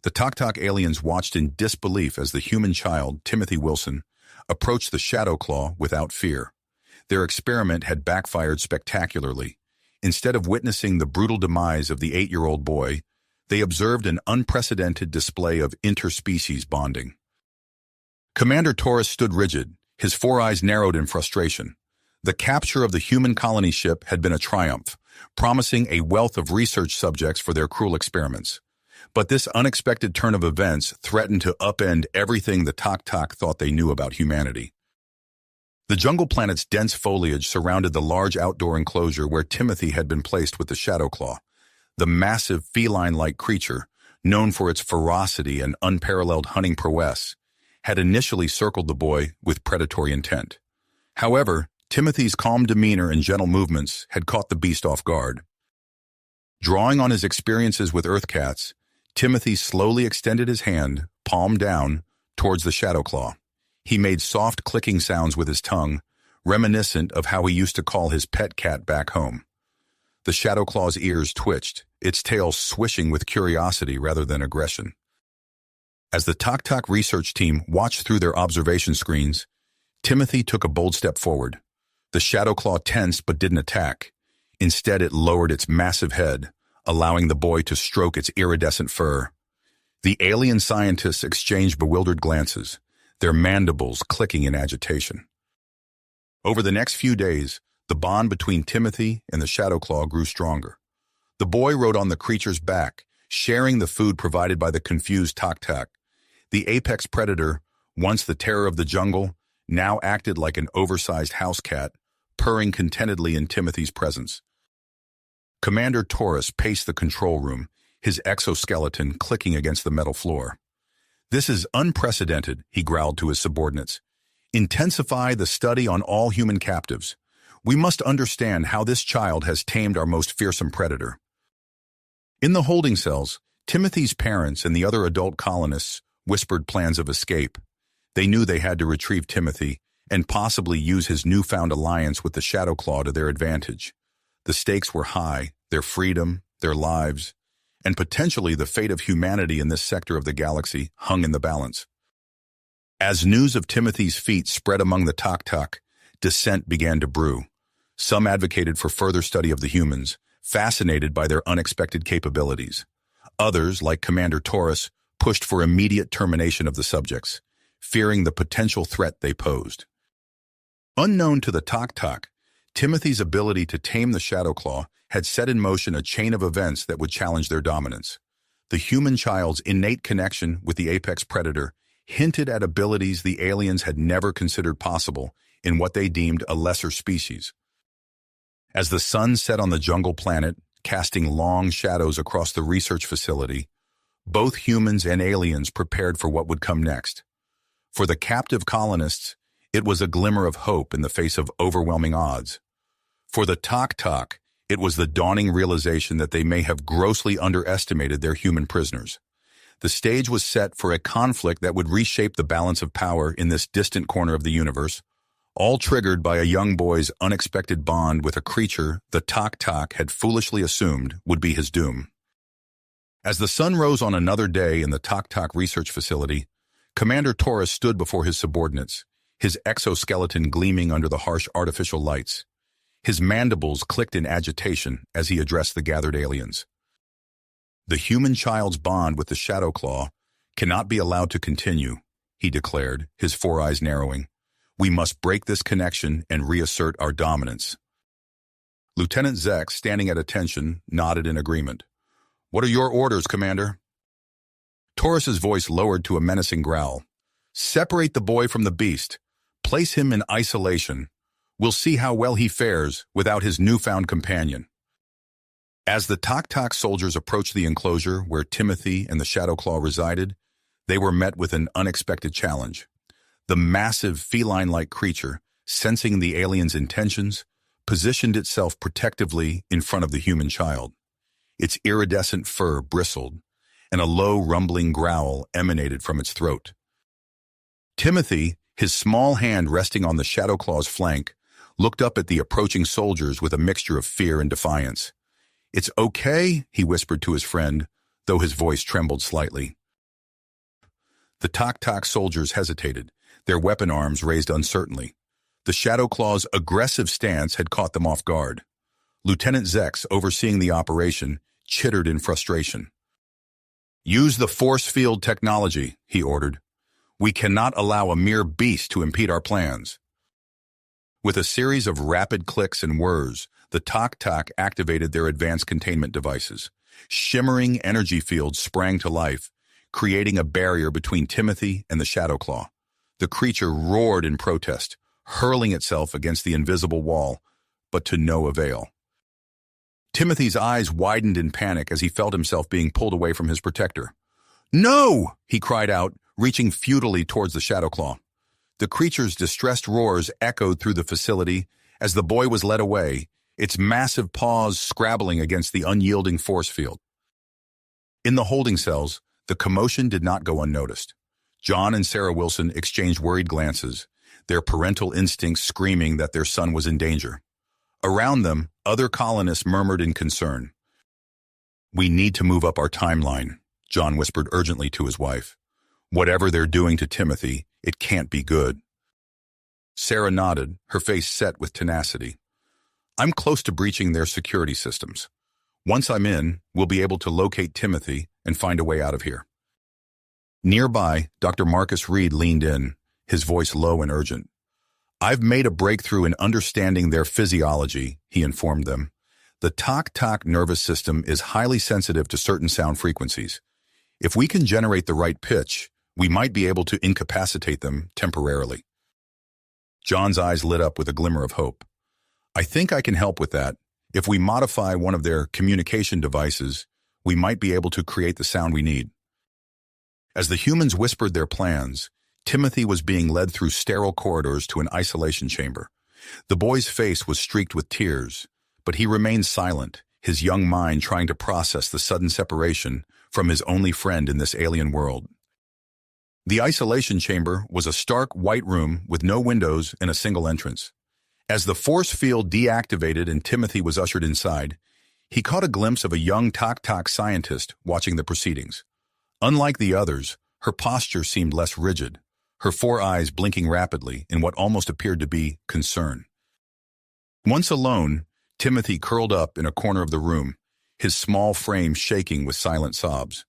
The Tok aliens watched in disbelief as the human child, Timothy Wilson, approached the Shadow Claw without fear. Their experiment had backfired spectacularly. Instead of witnessing the brutal demise of the 8-year-old boy, they observed an unprecedented display of interspecies bonding. Commander Taurus stood rigid, his 4 eyes narrowed in frustration. The capture of the human colony ship had been a triumph, promising a wealth of research subjects for their cruel experiments. But this unexpected turn of events threatened to upend everything the Tok thought they knew about humanity. The jungle planet's dense foliage surrounded the large outdoor enclosure where Timothy had been placed with the Shadow Claw. The massive feline-like creature, known for its ferocity and unparalleled hunting prowess, had initially circled the boy with predatory intent. However, Timothy's calm demeanor and gentle movements had caught the beast off guard. Drawing on his experiences with Earth cats, Timothy slowly extended his hand, palm down, towards the Shadow Claw. He made soft clicking sounds with his tongue, reminiscent of how he used to call his pet cat back home. The Shadow Claw's ears twitched, its tail swishing with curiosity rather than aggression. As the Tok research team watched through their observation screens, Timothy took a bold step forward. The Shadow Claw tensed but didn't attack. Instead, it lowered its massive head, allowing the boy to stroke its iridescent fur. The alien scientists exchanged bewildered glances, their mandibles clicking in agitation. Over the next few days, the bond between Timothy and the Shadow Claw grew stronger. The boy rode on the creature's back, sharing the food provided by the confused Tok. The apex predator, once the terror of the jungle, now acted like an oversized house cat, purring contentedly in Timothy's presence. Commander Taurus paced the control room, his exoskeleton clicking against the metal floor. "This is unprecedented," he growled to his subordinates. "Intensify the study on all human captives. We must understand how this child has tamed our most fearsome predator." In the holding cells, Timothy's parents and the other adult colonists whispered plans of escape. They knew they had to retrieve Timothy and possibly use his newfound alliance with the Shadow Claw to their advantage. The stakes were high, their freedom, their lives, and potentially the fate of humanity in this sector of the galaxy hung in the balance. As news of Timothy's feat spread among the Tok, dissent began to brew. Some advocated for further study of the humans, fascinated by their unexpected capabilities. Others, like Commander Taurus, pushed for immediate termination of the subjects, fearing the potential threat they posed. Unknown to the Tok, Timothy's ability to tame the Shadow Claw had set in motion a chain of events that would challenge their dominance. The human child's innate connection with the apex predator hinted at abilities the aliens had never considered possible in what they deemed a lesser species. As the sun set on the jungle planet, casting long shadows across the research facility, both humans and aliens prepared for what would come next. For the captive colonists, it was a glimmer of hope in the face of overwhelming odds. For the Tok, it was the dawning realization that they may have grossly underestimated their human prisoners. The stage was set for a conflict that would reshape the balance of power in this distant corner of the universe, all triggered by a young boy's unexpected bond with a creature the Tok had foolishly assumed would be his doom. As the sun rose on another day in the Tok research facility, Commander Taurus stood before his subordinates, his exoskeleton gleaming under the harsh artificial lights. His mandibles clicked in agitation as he addressed the gathered aliens. "The human child's bond with the Shadow Claw cannot be allowed to continue," he declared, his 4 eyes narrowing. "We must break this connection and reassert our dominance." Lieutenant Zek, standing at attention, nodded in agreement. "What are your orders, Commander?" Taurus's voice lowered to a menacing growl. "Separate the boy from the beast. Place him in isolation. We'll see how well he fares without his newfound companion." As the Tok soldiers approached the enclosure where Timothy and the Shadow Claw resided, they were met with an unexpected challenge. The massive feline-like creature, sensing the aliens' intentions, positioned itself protectively in front of the human child. Its iridescent fur bristled, and a low rumbling growl emanated from its throat. Timothy, his small hand resting on the Shadow Claw's flank, looked up at the approaching soldiers with a mixture of fear and defiance. "It's okay," he whispered to his friend, though his voice trembled slightly. The Tok-Tok soldiers hesitated, their weapon arms raised uncertainly. The Shadow Claw's aggressive stance had caught them off guard. Lieutenant Zex, overseeing the operation, chittered in frustration. "Use the force field technology," he ordered. "We cannot allow a mere beast to impede our plans." With a series of rapid clicks and whirs, the Tok-Tok activated their advanced containment devices. Shimmering energy fields sprang to life, creating a barrier between Timothy and the Shadow Claw. The creature roared in protest, hurling itself against the invisible wall, but to no avail. Timothy's eyes widened in panic as he felt himself being pulled away from his protector. "No!" he cried out, reaching futilely towards the Shadow Claw. The creature's distressed roars echoed through the facility as the boy was led away, its massive paws scrabbling against the unyielding force field. In the holding cells, the commotion did not go unnoticed. John and Sarah Wilson exchanged worried glances, their parental instincts screaming that their son was in danger. Around them, other colonists murmured in concern. "We need to move up our timeline," John whispered urgently to his wife. "Whatever they're doing to Timothy, it can't be good." Sarah nodded, her face set with tenacity. "I'm close to breaching their security systems. Once I'm in, we'll be able to locate Timothy and find a way out of here." Nearby, Dr. Marcus Reed leaned in, his voice low and urgent. "I've made a breakthrough in understanding their physiology," he informed them. "The Tok-Tok nervous system is highly sensitive to certain sound frequencies. If we can generate the right pitch, we might be able to incapacitate them temporarily." John's eyes lit up with a glimmer of hope. "I think I can help with that. If we modify one of their communication devices, we might be able to create the sound we need." As the humans whispered their plans, Timothy was being led through sterile corridors to an isolation chamber. The boy's face was streaked with tears, but he remained silent, his young mind trying to process the sudden separation from his only friend in this alien world. The isolation chamber was a stark white room with no windows and a single entrance. As the force field deactivated and Timothy was ushered inside, he caught a glimpse of a young Tok-Tok scientist watching the proceedings. Unlike the others, her posture seemed less rigid, her four eyes blinking rapidly in what almost appeared to be concern. Once alone, Timothy curled up in a corner of the room, his small frame shaking with silent sobs.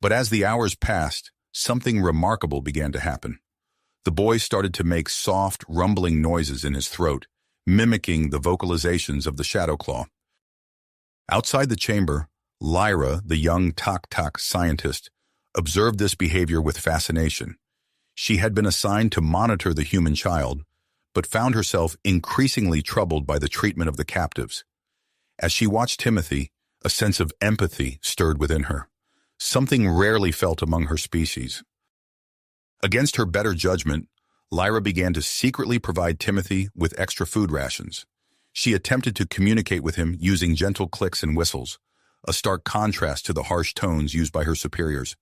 But as the hours passed, something remarkable began to happen. The boy started to make soft, rumbling noises in his throat, mimicking the vocalizations of the Shadow Claw. Outside the chamber, Lyra, the young Tok-Tok scientist, observed this behavior with fascination. She had been assigned to monitor the human child, but found herself increasingly troubled by the treatment of the captives. As she watched Timothy, a sense of empathy stirred within her, something rarely felt among her species. Against her better judgment, Lyra began to secretly provide Timothy with extra food rations. She attempted to communicate with him using gentle clicks and whistles, a stark contrast to the harsh tones used by her superiors.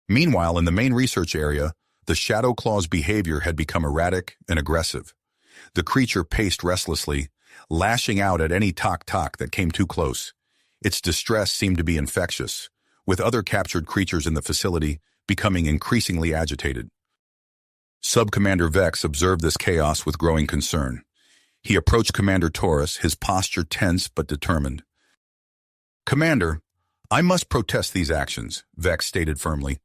Meanwhile, in the main research area, the Shadow Claw's behavior had become erratic and aggressive. The creature paced restlessly, lashing out at any Tok-Tok that came too close. Its distress seemed to be infectious, with other captured creatures in the facility becoming increasingly agitated. Sub-Commander Vex observed this chaos with growing concern. He approached Commander Taurus, his posture tense but determined. "Commander, I must protest these actions," Vex stated firmly.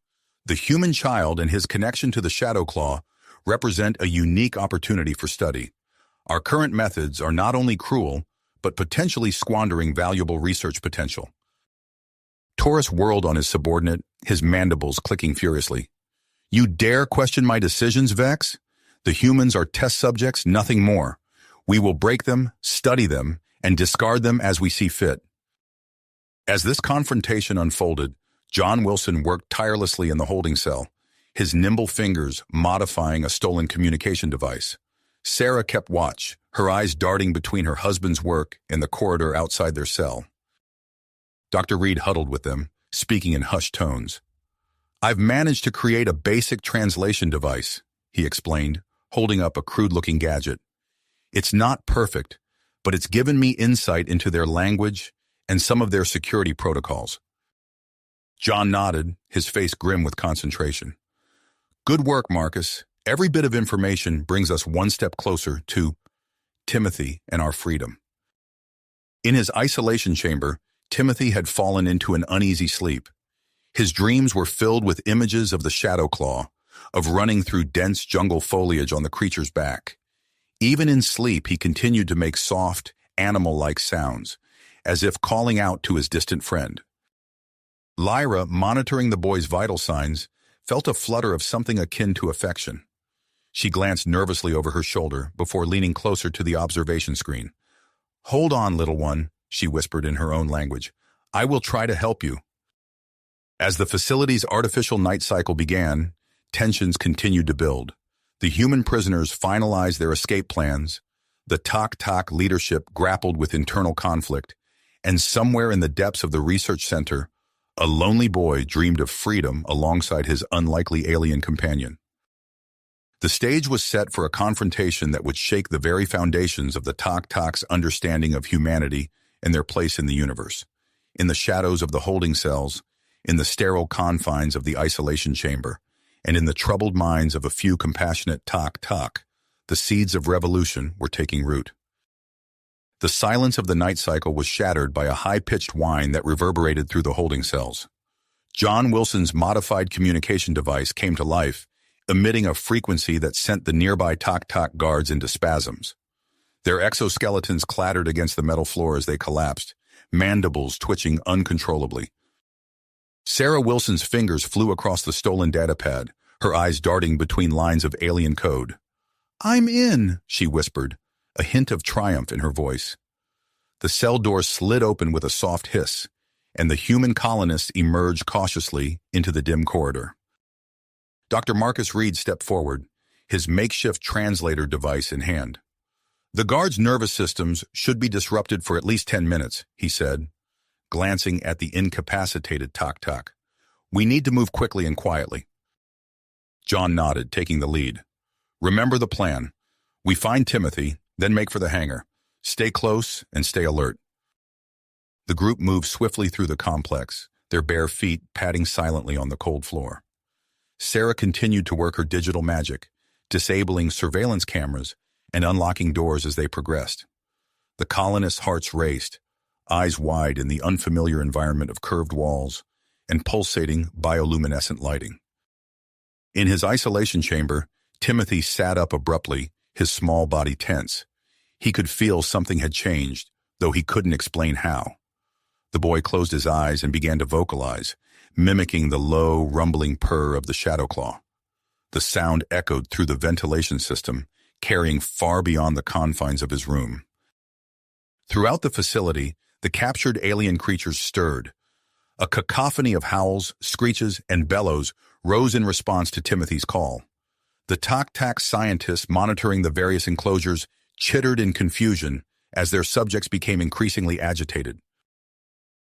"The human child and his connection to the Shadow Claw represent a unique opportunity for study. Our current methods are not only cruel, but potentially squandering valuable research potential." Taurus whirled on his subordinate, his mandibles clicking furiously. "You dare question my decisions, Vex? The humans are test subjects, nothing more. We will break them, study them, and discard them as we see fit." As this confrontation unfolded, John Wilson worked tirelessly in the holding cell, his nimble fingers modifying a stolen communication device. Sarah kept watch, her eyes darting between her husband's work and the corridor outside their cell. Dr. Reed huddled with them, speaking in hushed tones. "I've managed to create a basic translation device," he explained, holding up a crude-looking gadget. "It's not perfect, but it's given me insight into their language and some of their security protocols." John nodded, his face grim with concentration. Good work, Marcus. Every bit of information brings us one step closer to Timothy and our freedom. In his isolation chamber, Timothy had fallen into an uneasy sleep. His dreams were filled with images of the shadow claw, of running through dense jungle foliage on the creature's back. Even in sleep, he continued to make soft, animal-like sounds, as if calling out to his distant friend. Lyra, monitoring the boy's vital signs, felt a flutter of something akin to affection. She glanced nervously over her shoulder before leaning closer to the observation screen. "Hold on, little one," she whispered in her own language. "I will try to help you." As the facility's artificial night cycle began, tensions continued to build. The human prisoners finalized their escape plans, the Tak leadership grappled with internal conflict, and somewhere in the depths of the research center, a lonely boy dreamed of freedom alongside his unlikely alien companion. The stage was set for a confrontation that would shake the very foundations of the Tak's understanding of humanity and their place in the universe. In the shadows of the holding cells, in the sterile confines of the isolation chamber, and in the troubled minds of a few compassionate Tak, the seeds of revolution were taking root. The silence of the night cycle was shattered by a high-pitched whine that reverberated through the holding cells. John Wilson's modified communication device came to life, emitting a frequency that sent the nearby Tak guards into spasms. Their exoskeletons clattered against the metal floor as they collapsed, mandibles twitching uncontrollably. Sarah Wilson's fingers flew across the stolen datapad, her eyes darting between lines of alien code. "I'm in," she whispered, a hint of triumph in her voice. The cell door slid open with a soft hiss, and the human colonists emerged cautiously into the dim corridor. Dr. Marcus Reed stepped forward, his makeshift translator device in hand. "The guards' nervous systems should be disrupted for at least 10 minutes, he said, glancing at the incapacitated Tak. "We need to move quickly and quietly." John nodded, taking the lead. "Remember the plan. We find Timothy, then make for the hangar. Stay close and stay alert." The group moved swiftly through the complex, their bare feet padding silently on the cold floor. Sarah continued to work her digital magic, disabling surveillance cameras and unlocking doors as they progressed. The colonists' hearts raced, eyes wide in the unfamiliar environment of curved walls and pulsating bioluminescent lighting. In his isolation chamber, Timothy sat up abruptly, his small body tense. He could feel something had changed, though he couldn't explain how. The boy closed his eyes and began to vocalize, mimicking the low, rumbling purr of the shadow claw. The sound echoed through the ventilation system, carrying far beyond the confines of his room. Throughout the facility, the captured alien creatures stirred. A cacophony of howls, screeches, and bellows rose in response to Timothy's call. The Tak scientists monitoring the various enclosures chittered in confusion as their subjects became increasingly agitated.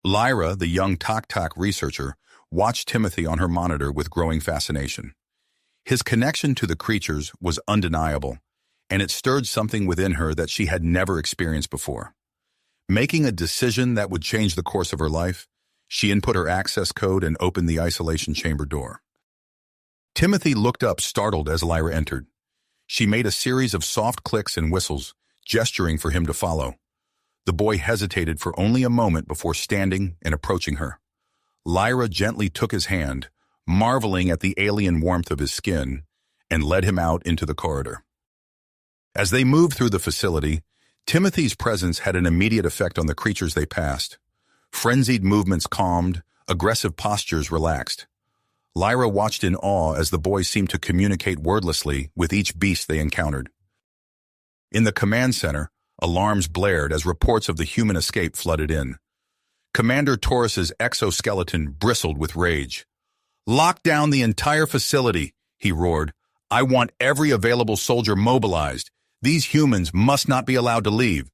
Lyra, the young Tak researcher, watched Timothy on her monitor with growing fascination. His connection to the creatures was undeniable, and it stirred something within her that she had never experienced before. Making a decision that would change the course of her life, she input her access code and opened the isolation chamber door. Timothy looked up, startled, as Lyra entered. She made a series of soft clicks and whistles, gesturing for him to follow. The boy hesitated for only a moment before standing and approaching her. Lyra gently took his hand, marveling at the alien warmth of his skin, and led him out into the corridor. As they moved through the facility, Timothy's presence had an immediate effect on the creatures they passed. Frenzied movements calmed, aggressive postures relaxed. Lyra watched in awe as the boy seemed to communicate wordlessly with each beast they encountered. In the command center, alarms blared as reports of the human escape flooded in. Commander Torres's exoskeleton bristled with rage. "Lock down the entire facility," he roared. "I want every available soldier mobilized. These humans must not be allowed to leave."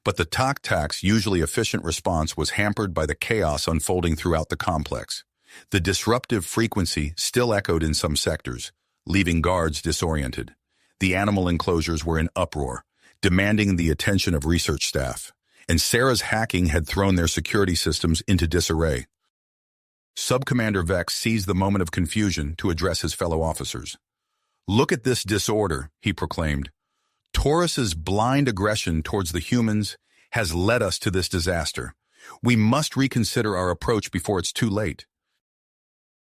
But the Tak's usually efficient response was hampered by the chaos unfolding throughout the complex. The disruptive frequency still echoed in some sectors, leaving guards disoriented. The animal enclosures were in uproar, demanding the attention of research staff, and Sarah's hacking had thrown their security systems into disarray. Subcommander Vex seized the moment of confusion to address his fellow officers. "Look at this disorder," he proclaimed. "Taurus's blind aggression towards the humans has led us to this disaster. We must reconsider our approach before it's too late."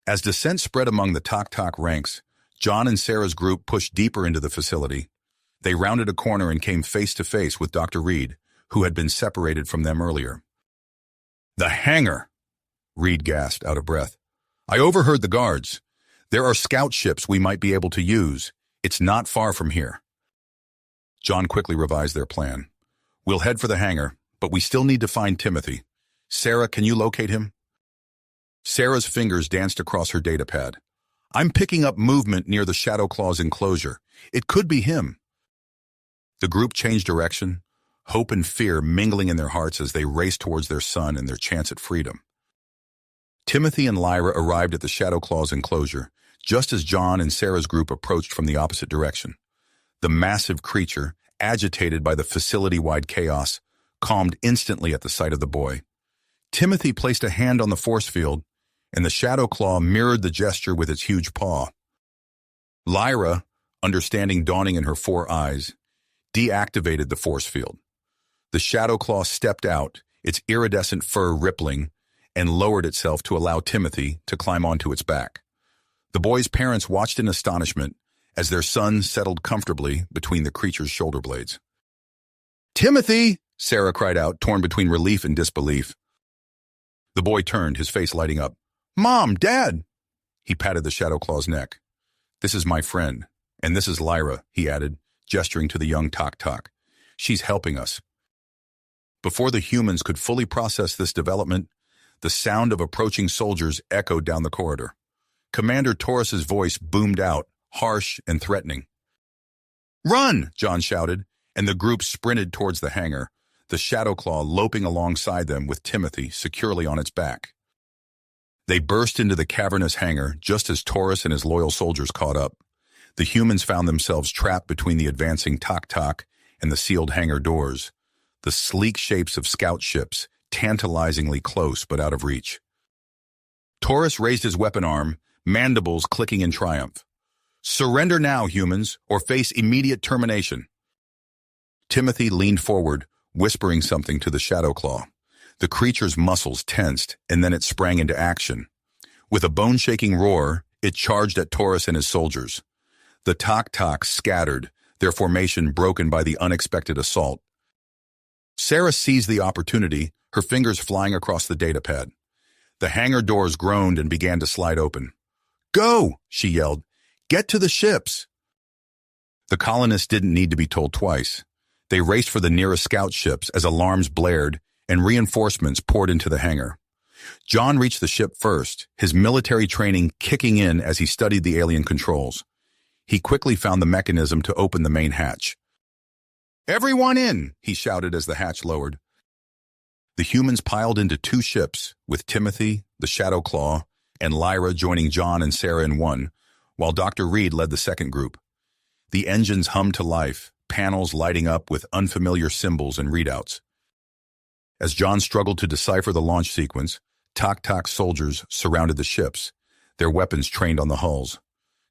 As dissent spread among the Tok ranks, John and Sarah's group pushed deeper into the facility. They rounded a corner and came face to face with Dr. Reed, who had been separated from them earlier. "The hangar!" Reed gasped, out of breath. "I overheard the guards. There are scout ships we might be able to use. It's not far from here." John quickly revised their plan. "We'll head for the hangar, but we still need to find Timothy. Sarah, can you locate him?" Sarah's fingers danced across her datapad. "I'm picking up movement near the Shadow Claw's enclosure. It could be him." The group changed direction, hope and fear mingling in their hearts as they raced towards their son and their chance at freedom. Timothy and Lyra arrived at the Shadow Claw's enclosure, just as John and Sarah's group approached from the opposite direction. The massive creature, agitated by the facility-wide chaos, calmed instantly at the sight of the boy. Timothy placed a hand on the force field, and the Shadow Claw mirrored the gesture with its huge paw. Lyra, understanding dawning in her 4 eyes, deactivated the force field. The Shadow Claw stepped out, its iridescent fur rippling, and lowered itself to allow Timothy to climb onto its back. The boy's parents watched in astonishment as their son settled comfortably between the creature's shoulder blades. "Timothy!" Sarah cried out, torn between relief and disbelief. The boy turned, his face lighting up. "Mom! Dad!" He patted the Shadow Claw's neck. "This is my friend, and this is Lyra," he added, gesturing to the young Tok. "She's helping us." Before the humans could fully process this development, the sound of approaching soldiers echoed down the corridor. Commander Taurus's voice boomed out, harsh and threatening. "Run!" John shouted, and the group sprinted towards the hangar, the Shadow Claw loping alongside them with Timothy securely on its back. They burst into the cavernous hangar just as Taurus and his loyal soldiers caught up. The humans found themselves trapped between the advancing Tok and the sealed hangar doors, the sleek shapes of scout ships, tantalizingly close but out of reach. Taurus raised his weapon arm, mandibles clicking in triumph. "Surrender now, humans, or face immediate termination." Timothy leaned forward, whispering something to the Shadow Claw. The creature's muscles tensed, and then it sprang into action. With a bone-shaking roar, it charged at Taurus and his soldiers. The Tok scattered, their formation broken by the unexpected assault. Sarah seized the opportunity, her fingers flying across the datapad. The hangar doors groaned and began to slide open. "Go!" she yelled. "Get to the ships!" The colonists didn't need to be told twice. They raced for the nearest scout ships as alarms blared and reinforcements poured into the hangar. John reached the ship first, his military training kicking in as he studied the alien controls. He quickly found the mechanism to open the main hatch. "Everyone in!" he shouted as the hatch lowered. The humans piled into 2 ships, with Timothy, the Shadow Claw, and Lyra joining John and Sarah in one, while Dr. Reed led the second group. The engines hummed to life, panels lighting up with unfamiliar symbols and readouts. As John struggled to decipher the launch sequence, Tok soldiers surrounded the ships, their weapons trained on the hulls.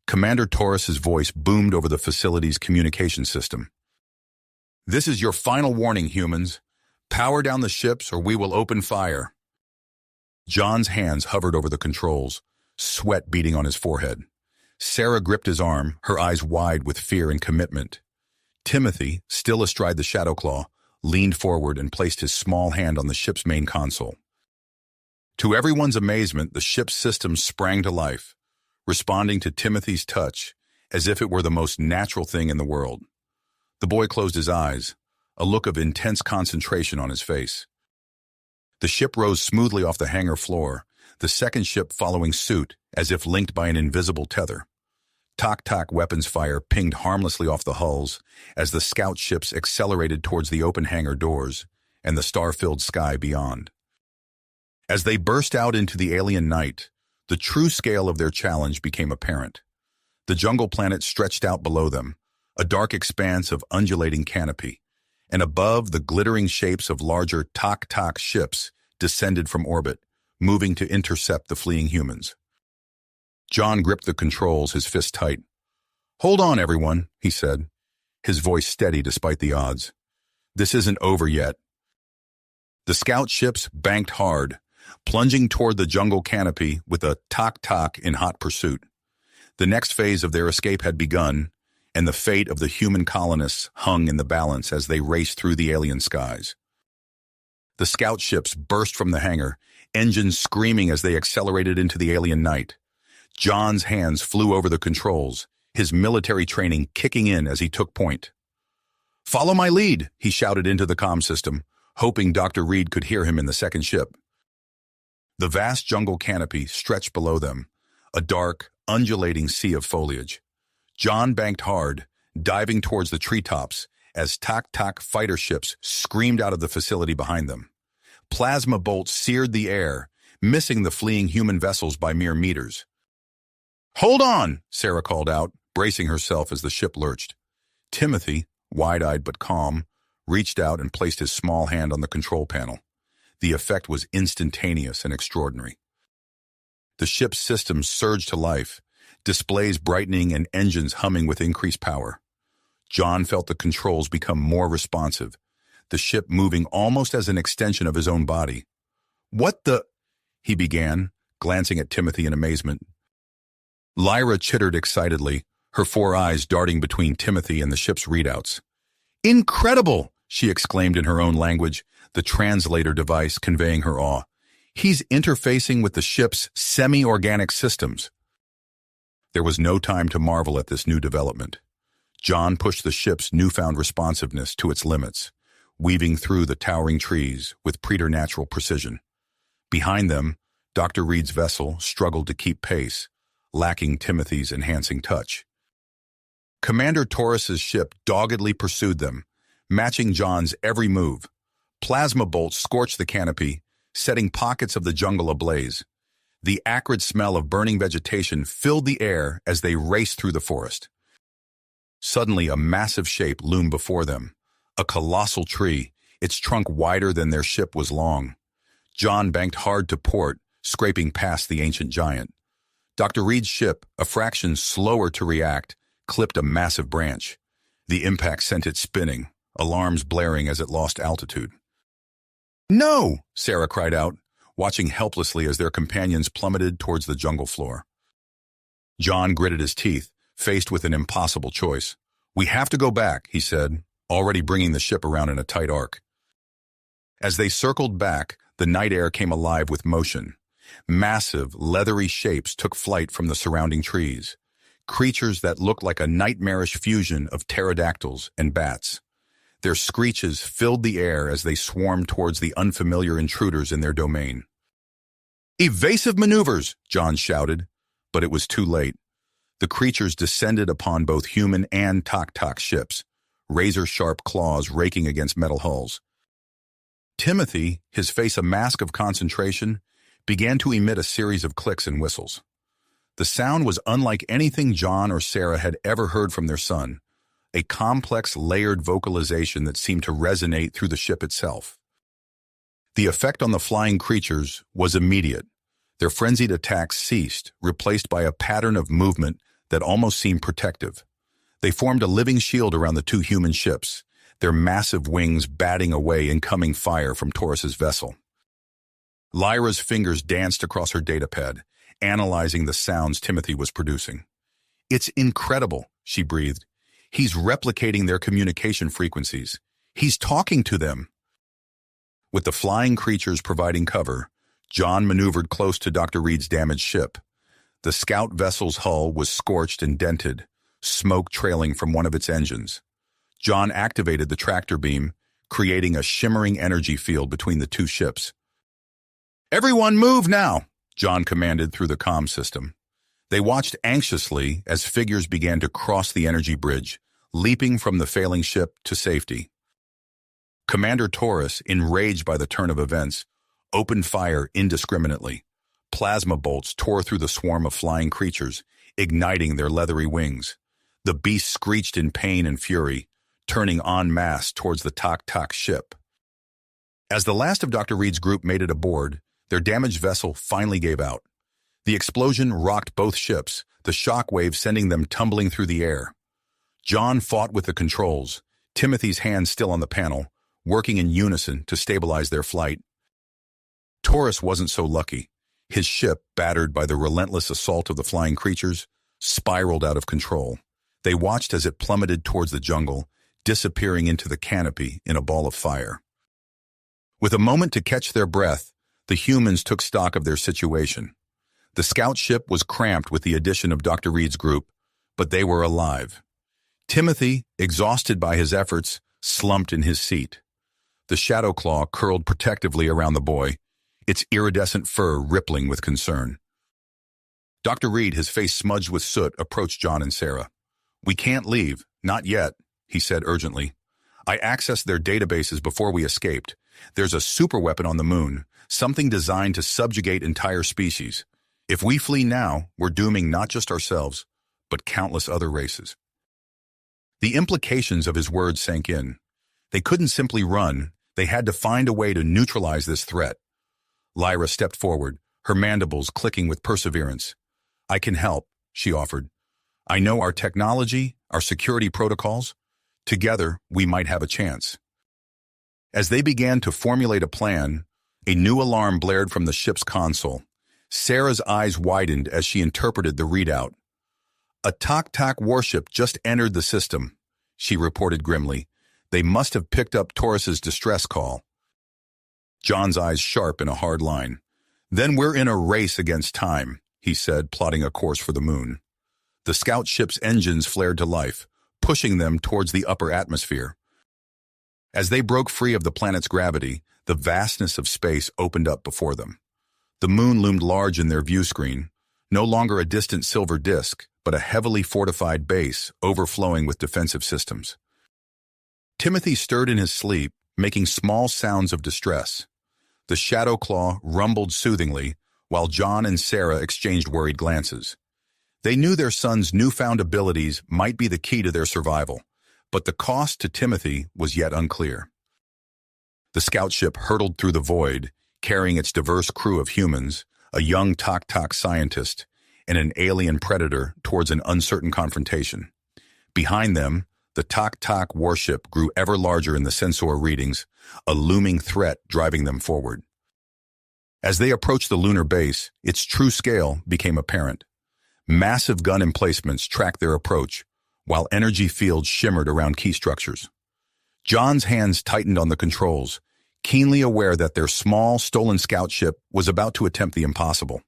Commander Taurus's voice boomed over the facility's communication system. "This is your final warning, humans. Power down the ships or we will open fire." John's hands hovered over the controls, sweat beading on his forehead. Sarah gripped his arm, her eyes wide with fear and commitment. Timothy, still astride the Shadow Claw, leaned forward and placed his small hand on the ship's main console. To everyone's amazement, the ship's systems sprang to life, responding to Timothy's touch as if it were the most natural thing in the world. The boy closed his eyes, a look of intense concentration on his face. The ship rose smoothly off the hangar floor, the second ship following suit as if linked by an invisible tether. Tok weapons fire pinged harmlessly off the hulls as the scout ships accelerated towards the open hangar doors and the star-filled sky beyond. As they burst out into the alien night, the true scale of their challenge became apparent. The jungle planet stretched out below them, a dark expanse of undulating canopy, and above the glittering shapes of larger Tok ships descended from orbit, moving to intercept the fleeing humans. John gripped the controls, his fist tight. "Hold on, everyone," he said, his voice steady despite the odds. "This isn't over yet." The scout ships banked hard, plunging toward the jungle canopy with a tok-tok in hot pursuit. The next phase of their escape had begun, and the fate of the human colonists hung in the balance as they raced through the alien skies. The scout ships burst from the hangar, engines screaming as they accelerated into the alien night. John's hands flew over the controls, his military training kicking in as he took point. "Follow my lead," he shouted into the comm system, hoping Dr. Reed could hear him in the second ship. The vast jungle canopy stretched below them, a dark, undulating sea of foliage. John banked hard, diving towards the treetops as tok-tok fighter ships screamed out of the facility behind them. Plasma bolts seared the air, missing the fleeing human vessels by mere meters. "Hold on," Sarah called out, bracing herself as the ship lurched. Timothy, wide-eyed but calm, reached out and placed his small hand on the control panel. The effect was instantaneous and extraordinary. The ship's systems surged to life, displays brightening and engines humming with increased power. John felt the controls become more responsive, the ship moving almost as an extension of his own body. "What the—" he began, glancing at Timothy in amazement. Lyra chittered excitedly, her 4 eyes darting between Timothy and the ship's readouts. "Incredible!" she exclaimed in her own language, the translator device conveying her awe. "He's interfacing with the ship's semi-organic systems." There was no time to marvel at this new development. John pushed the ship's newfound responsiveness to its limits, weaving through the towering trees with preternatural precision. Behind them, Dr. Reed's vessel struggled to keep pace, lacking Timothy's enhancing touch. Commander Torres's ship doggedly pursued them, matching John's every move. Plasma bolts scorched the canopy, setting pockets of the jungle ablaze. The acrid smell of burning vegetation filled the air as they raced through the forest. Suddenly, a massive shape loomed before them, a colossal tree, its trunk wider than their ship was long. John banked hard to port, scraping past the ancient giant. Dr. Reed's ship, a fraction slower to react, clipped a massive branch. The impact sent it spinning, alarms blaring as it lost altitude. "No!" Sarah cried out, watching helplessly as their companions plummeted towards the jungle floor. John gritted his teeth, faced with an impossible choice. "We have to go back," he said, already bringing the ship around in a tight arc. As they circled back, the night air came alive with motion. Massive, leathery shapes took flight from the surrounding trees, creatures that looked like a nightmarish fusion of pterodactyls and bats. Their screeches filled the air as they swarmed towards the unfamiliar intruders in their domain. "Evasive maneuvers!" John shouted, but it was too late. The creatures descended upon both human and tok-tok ships, razor-sharp claws raking against metal hulls. Timothy, his face a mask of concentration, began to emit a series of clicks and whistles. The sound was unlike anything John or Sarah had ever heard from their son, a complex, layered vocalization that seemed to resonate through the ship itself. The effect on the flying creatures was immediate. Their frenzied attacks ceased, replaced by a pattern of movement that almost seemed protective. They formed a living shield around the 2 human ships, their massive wings batting away incoming fire from Torres's vessel. Lyra's fingers danced across her datapad, analyzing the sounds Timothy was producing. "It's incredible," she breathed. "He's replicating their communication frequencies. He's talking to them." With the flying creatures providing cover, John maneuvered close to Dr. Reed's damaged ship. The scout vessel's hull was scorched and dented, smoke trailing from one of its engines. John activated the tractor beam, creating a shimmering energy field between the 2 ships. "Everyone move now!" John commanded through the comm system. They watched anxiously as figures began to cross the energy bridge, leaping from the failing ship to safety. Commander Torres, enraged by the turn of events, opened fire indiscriminately. Plasma bolts tore through the swarm of flying creatures, igniting their leathery wings. The beasts screeched in pain and fury, turning en masse towards the tok-tok ship. As the last of Dr. Reed's group made it aboard, Their damaged vessel finally gave out. The explosion rocked both ships, the shock wave sending them tumbling through the air. John fought with the controls, Timothy's hands still on the panel, working in unison to stabilize their flight. Taurus wasn't so lucky. His ship, battered by the relentless assault of the flying creatures, spiraled out of control. They watched as it plummeted towards the jungle, disappearing into the canopy in a ball of fire. With a moment to catch their breath, the humans took stock of their situation. The scout ship was cramped with the addition of Dr. Reed's group, but they were alive. Timothy, exhausted by his efforts, slumped in his seat. The shadow claw curled protectively around the boy, its iridescent fur rippling with concern. Dr. Reed, his face smudged with soot, approached John and Sarah. "We can't leave, not yet," he said urgently. "I accessed their databases before we escaped. There's a superweapon on the moon, something designed to subjugate entire species. If we flee now, we're dooming not just ourselves, but countless other races." The implications of his words sank in. They couldn't simply run. They had to find a way to neutralize this threat. Lyra stepped forward, her mandibles clicking with perseverance. "I can help," she offered. "I know our technology, our security protocols. Together, we might have a chance." As they began to formulate a plan, a new alarm blared from the ship's console. Sarah's eyes widened as she interpreted the readout. "A Tak-Tak warship just entered the system," she reported grimly. "They must have picked up Taurus's distress call." John's eyes sharp in a hard line. "Then we're in a race against time," he said, plotting a course for the moon. The scout ship's engines flared to life, pushing them towards the upper atmosphere. As they broke free of the planet's gravity, the vastness of space opened up before them. The moon loomed large in their view screen, no longer a distant silver disk, but a heavily fortified base overflowing with defensive systems. Timothy stirred in his sleep, making small sounds of distress. The shadow claw rumbled soothingly, while John and Sarah exchanged worried glances. They knew their son's newfound abilities might be the key to their survival, but the cost to Timothy was yet unclear. The scout ship hurtled through the void, carrying its diverse crew of humans, a young Tak-Tak scientist, and an alien predator towards an uncertain confrontation. Behind them, the Tak-Tak warship grew ever larger in the sensor readings, a looming threat driving them forward. As they approached the lunar base, its true scale became apparent. Massive gun emplacements tracked their approach, while energy fields shimmered around key structures. John's hands tightened on the controls, keenly aware that their small, stolen scout ship was about to attempt the impossible.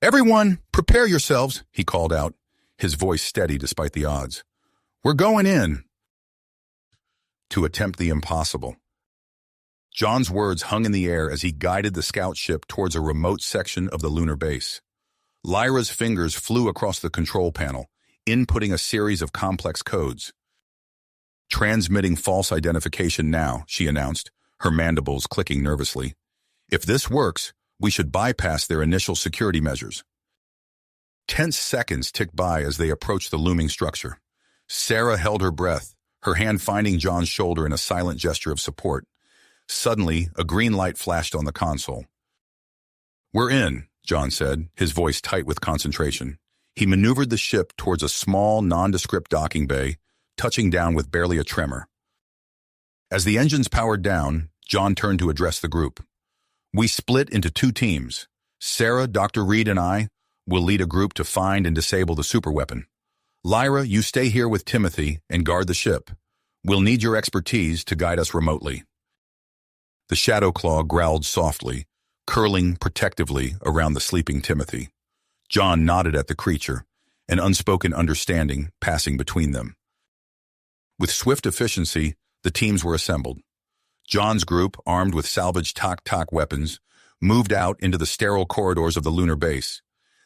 "Everyone, prepare yourselves," he called out, his voice steady despite the odds. "We're going in." To attempt the impossible. John's words hung in the air as he guided the scout ship towards a remote section of the lunar base. Lyra's fingers flew across the control panel, inputting a series of complex codes. "Transmitting false identification now," she announced, her mandibles clicking nervously. "If this works, we should bypass their initial security measures." Tense seconds ticked by as they approached the looming structure. Sarah held her breath, her hand finding John's shoulder in a silent gesture of support. Suddenly, a green light flashed on the console. "We're in," John said, his voice tight with concentration. He maneuvered the ship towards a small, nondescript docking bay, touching down with barely a tremor. As the engines powered down, John turned to address the group. "We split into two teams. Sarah, Dr. Reed, and I will lead a group to find and disable the superweapon. Lyra, you stay here with Timothy and guard the ship. We'll need your expertise to guide us remotely." The shadow claw growled softly, curling protectively around the sleeping Timothy. John nodded at the creature, an unspoken understanding passing between them. With swift efficiency, the teams were assembled. John's group, armed with salvaged Tak-Tak weapons, moved out into the sterile corridors of the lunar base.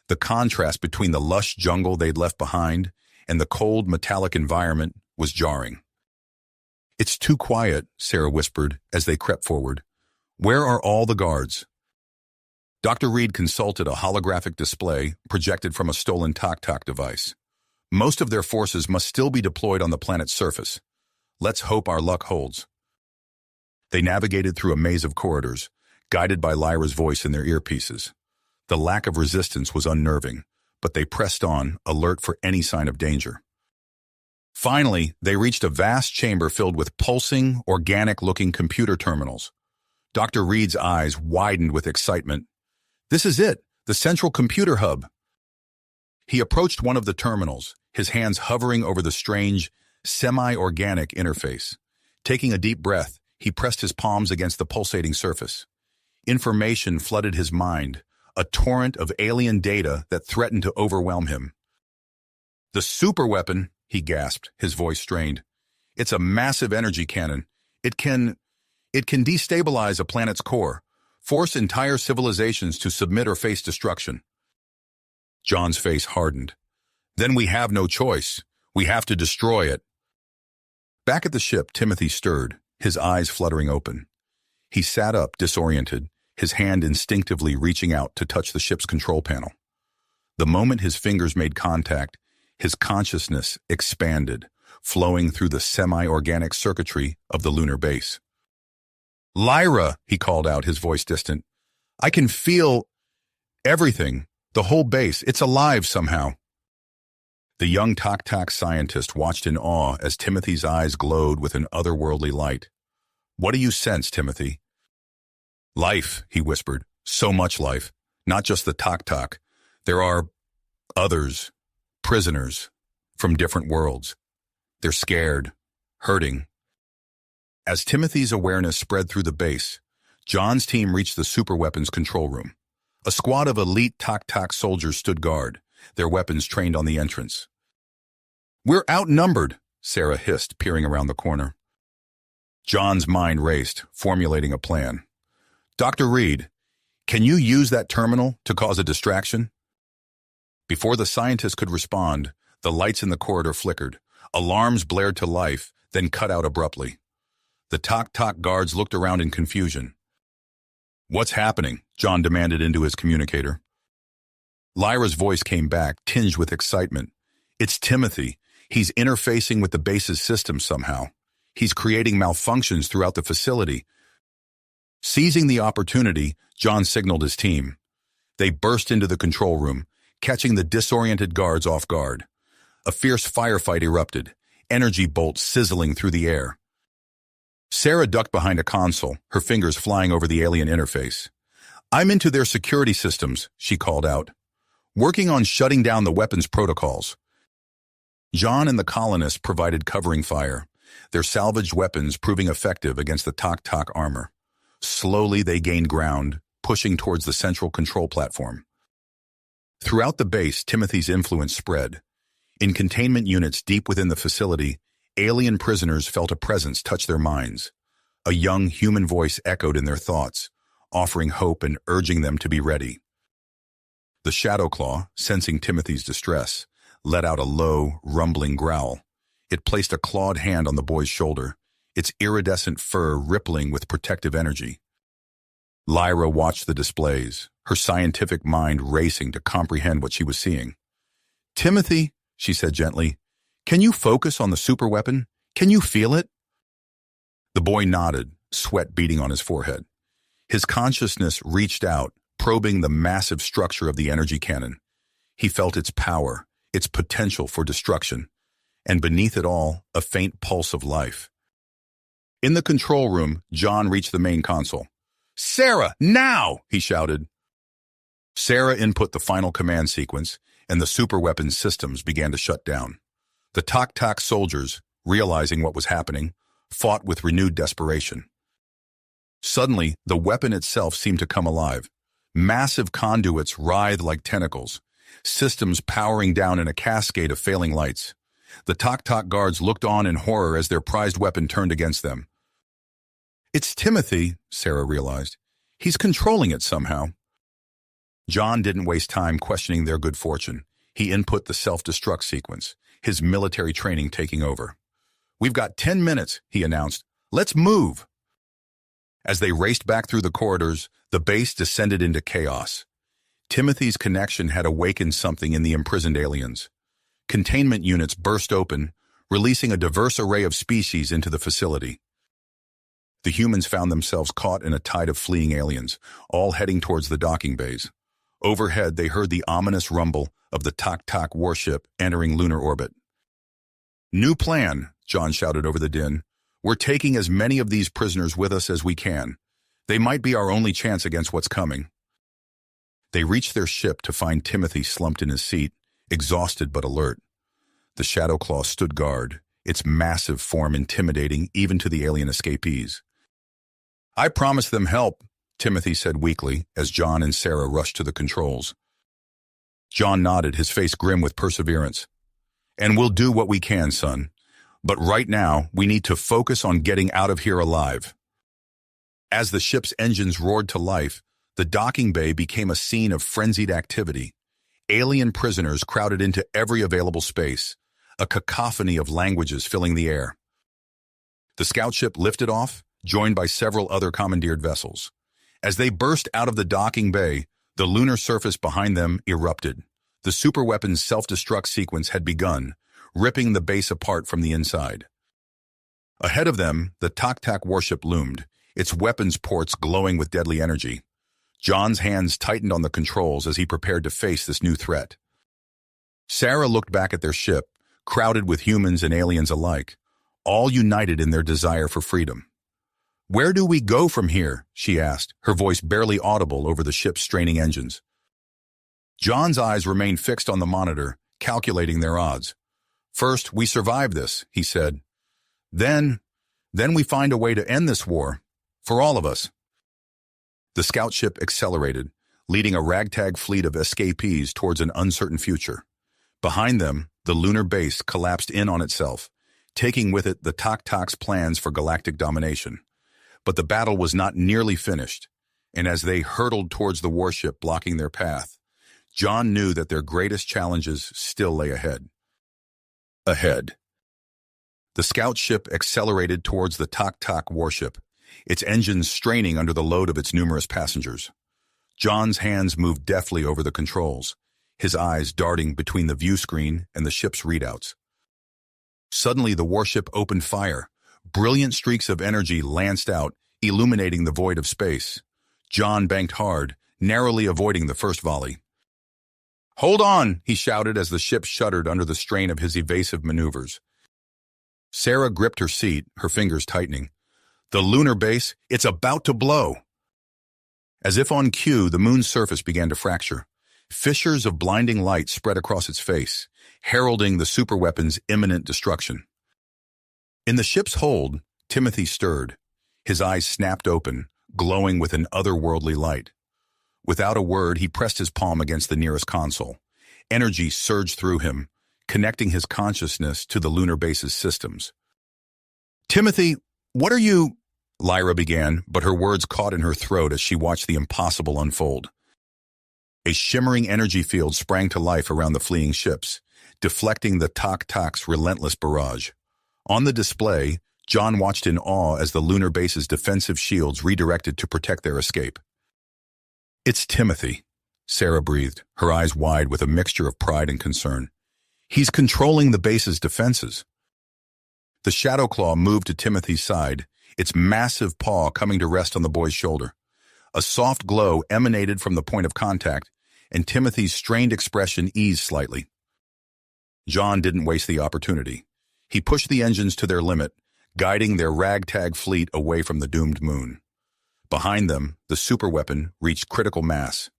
The contrast between the lush jungle they'd left behind and the cold, metallic environment was jarring. "It's too quiet," Sarah whispered as they crept forward. "Where are all the guards?" Dr. Reed consulted a holographic display projected from a stolen Tak-Tak device. "Most of their forces must still be deployed on the planet's surface. Let's hope our luck holds." They navigated through a maze of corridors, guided by Lyra's voice in their earpieces. The lack of resistance was unnerving, but they pressed on, alert for any sign of danger. Finally, they reached a vast chamber filled with pulsing, organic-looking computer terminals. Dr. Reed's eyes widened with excitement. "This is it, the central computer hub." He approached one of the terminals, his hands hovering over the strange, semi-organic interface. Taking a deep breath, he pressed his palms against the pulsating surface. Information flooded his mind, a torrent of alien data that threatened to overwhelm him. "The superweapon," he gasped, his voice strained. "It's a massive energy cannon. It can destabilize a planet's core, force entire civilizations to submit or face destruction." John's face hardened. "Then we have no choice. We have to destroy it." Back at the ship, Timothy stirred, his eyes fluttering open. He sat up, disoriented, his hand instinctively reaching out to touch the ship's control panel. The moment his fingers made contact, his consciousness expanded, flowing through the semi-organic circuitry of the lunar base. "Lyra," he called out, his voice distant. "I can feel everything, the whole base. It's alive somehow." The young Tok scientist watched in awe as Timothy's eyes glowed with an otherworldly light. "What do you sense, Timothy?" "Life," he whispered. "So much life. Not just the Tok. There are others, prisoners, from different worlds. They're scared, hurting." As Timothy's awareness spread through the base, John's team reached the superweapons control room. A squad of elite Tok soldiers stood guard, their weapons trained on the entrance. "We're outnumbered," Sarah hissed, peering around the corner. John's mind raced, formulating a plan. "Dr. Reed, can you use that terminal to cause a distraction?" Before the scientist could respond, the lights in the corridor flickered. Alarms blared to life, then cut out abruptly. The Tok guards looked around in confusion. "What's happening?" John demanded into his communicator. Lyra's voice came back, tinged with excitement. "It's Timothy. He's interfacing with the base's system somehow. He's creating malfunctions throughout the facility." Seizing the opportunity, John signaled his team. They burst into the control room, catching the disoriented guards off guard. A fierce firefight erupted, energy bolts sizzling through the air. Sarah ducked behind a console, her fingers flying over the alien interface. "I'm into their security systems," she called out, "working on shutting down the weapons protocols." John and the colonists provided covering fire, their salvaged weapons proving effective against the Tok armor. Slowly they gained ground, pushing towards the central control platform. Throughout the base, Timothy's influence spread. In containment units deep within the facility, alien prisoners felt a presence touch their minds. A young human voice echoed in their thoughts, offering hope and urging them to be ready. The Shadow Claw, sensing Timothy's distress, let out a low, rumbling growl. It placed a clawed hand on the boy's shoulder, its iridescent fur rippling with protective energy. Lyra watched the displays, her scientific mind racing to comprehend what she was seeing. "Timothy," she said gently, "can you focus on the superweapon? Can you feel it?" The boy nodded, sweat beading on his forehead. His consciousness reached out, probing the massive structure of the energy cannon. He felt its power, its potential for destruction, and beneath it all, a faint pulse of life. In the control room, John reached the main console. "Sarah, now!" he shouted. Sarah input the final command sequence, and the superweapon systems began to shut down. The Tok soldiers, realizing what was happening, fought with renewed desperation. Suddenly, the weapon itself seemed to come alive. Massive conduits writhed like tentacles, systems powering down in a cascade of failing lights. The Tok guards looked on in horror as their prized weapon turned against them. "It's Timothy," Sarah realized. "He's controlling it somehow." John didn't waste time questioning their good fortune. He input the self-destruct sequence, his military training taking over. "We've got 10 minutes, he announced. "Let's move." As they raced back through the corridors, the base descended into chaos. Timothy's connection had awakened something in the imprisoned aliens. Containment units burst open, releasing a diverse array of species into the facility. The humans found themselves caught in a tide of fleeing aliens, all heading towards the docking bays. Overhead, they heard the ominous rumble of the Tak-Tak warship entering lunar orbit. "New plan," John shouted over the din. "We're taking as many of these prisoners with us as we can. They might be our only chance against what's coming." They reached their ship to find Timothy slumped in his seat, exhausted but alert. The Shadow Claw stood guard, its massive form intimidating even to the alien escapees. "I promised them help," Timothy said weakly as John and Sarah rushed to the controls. John nodded, his face grim with perseverance. "And we'll do what we can, son. But right now, we need to focus on getting out of here alive." As the ship's engines roared to life, the docking bay became a scene of frenzied activity. Alien prisoners crowded into every available space, a cacophony of languages filling the air. The scout ship lifted off, joined by several other commandeered vessels. As they burst out of the docking bay, the lunar surface behind them erupted. The superweapon's self-destruct sequence had begun, ripping the base apart from the inside. Ahead of them, the Tak-Tak warship loomed, its weapons ports glowing with deadly energy. John's hands tightened on the controls as he prepared to face this new threat. Sarah looked back at their ship, crowded with humans and aliens alike, all united in their desire for freedom. "Where do we go from here?" she asked, her voice barely audible over the ship's straining engines. John's eyes remained fixed on the monitor, calculating their odds. "First, we survive this," he said. Then we find a way to end this war, for all of us." The scout ship accelerated, leading a ragtag fleet of escapees towards an uncertain future. Behind them, the lunar base collapsed in on itself, taking with it the Tak-Tak's plans for galactic domination. But the battle was not nearly finished, and as they hurtled towards the warship blocking their path, John knew that their greatest challenges still lay ahead. The scout ship accelerated towards the Tak-Tak warship, its engines straining under the load of its numerous passengers. John's hands moved deftly over the controls, his eyes darting between the view screen and the ship's readouts. Suddenly, the warship opened fire. Brilliant streaks of energy lanced out, illuminating the void of space. John banked hard, narrowly avoiding the first volley. "Hold on," he shouted as the ship shuddered under the strain of his evasive maneuvers. Sarah gripped her seat, her fingers tightening. "The lunar base, it's about to blow." As if on cue, the moon's surface began to fracture. Fissures of blinding light spread across its face, heralding the superweapon's imminent destruction. In the ship's hold, Timothy stirred. His eyes snapped open, glowing with an otherworldly light. Without a word, he pressed his palm against the nearest console. Energy surged through him, connecting his consciousness to the lunar base's systems. "Timothy, what are you—" Lyra began, but her words caught in her throat as she watched the impossible unfold. A shimmering energy field sprang to life around the fleeing ships, deflecting the Tak-Tak's relentless barrage. On the display, John watched in awe as the lunar base's defensive shields redirected to protect their escape. "It's Timothy," Sarah breathed, her eyes wide with a mixture of pride and concern. "He's controlling the base's defenses." The Shadow Claw moved to Timothy's side, its massive paw coming to rest on the boy's shoulder. A soft glow emanated from the point of contact, and Timothy's strained expression eased slightly. John didn't waste the opportunity. He pushed the engines to their limit, guiding their ragtag fleet away from the doomed moon. Behind them, the superweapon reached critical mass.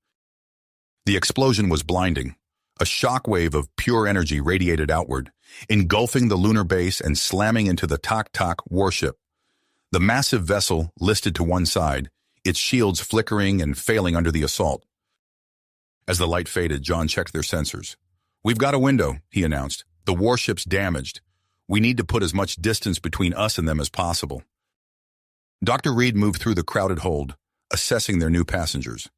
The explosion was blinding. A shockwave of pure energy radiated outward, engulfing the lunar base and slamming into the Tak-Tak warship. The massive vessel listed to one side, its shields flickering and failing under the assault. As the light faded, John checked their sensors. "We've got a window," he announced. "The warship's damaged. We need to put as much distance between us and them as possible." Dr. Reed moved through the crowded hold, assessing their new passengers.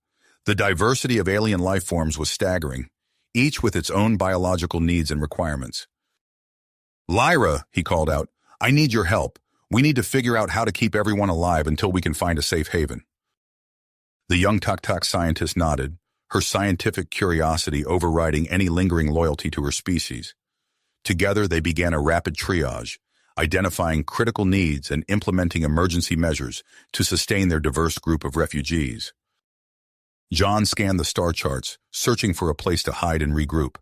The diversity of alien life forms was staggering, each with its own biological needs and requirements. "Lyra," he called out, "I need your help. We need to figure out how to keep everyone alive until we can find a safe haven." The young Tak-Tak scientist nodded, her scientific curiosity overriding any lingering loyalty to her species. Together they began a rapid triage, identifying critical needs and implementing emergency measures to sustain their diverse group of refugees. John scanned the star charts, searching for a place to hide and regroup.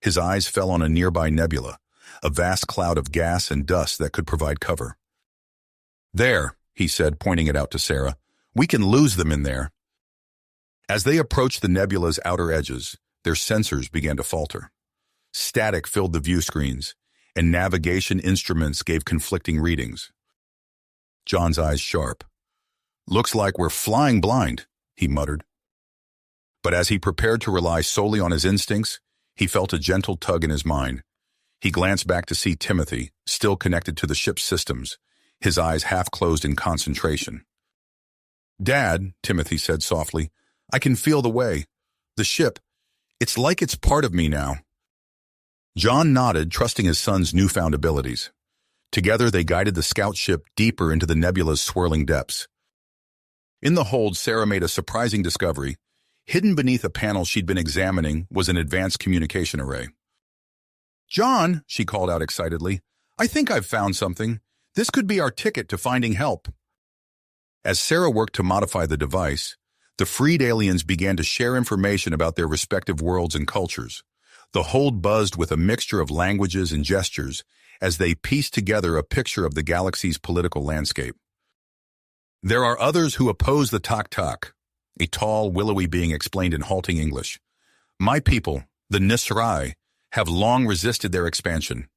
His eyes fell on a nearby nebula, a vast cloud of gas and dust that could provide cover. "There," he said, pointing it out to Sarah. "We can lose them in there." As they approached the nebula's outer edges, their sensors began to falter. Static filled the view screens, and navigation instruments gave conflicting readings. John's eyes sharp. "Looks like we're flying blind," he muttered. But as he prepared to rely solely on his instincts, he felt a gentle tug in his mind. He glanced back to see Timothy, still connected to the ship's systems, his eyes half closed in concentration. "Dad," Timothy said softly, "I can feel the way. The ship. It's like it's part of me now." John nodded, trusting his son's newfound abilities. Together they guided the scout ship deeper into the nebula's swirling depths. In the hold, Sarah made a surprising discovery. Hidden beneath a panel she'd been examining was an advanced communication array. "John," she called out excitedly, "I think I've found something. This could be our ticket to finding help." As Sarah worked to modify the device, the freed aliens began to share information about their respective worlds and cultures. The hold buzzed with a mixture of languages and gestures as they pieced together a picture of the galaxy's political landscape. "There are others who oppose the Tak-Tak," a tall, willowy being explained in halting English. "My people, the Nisrai, have long resisted their expansion."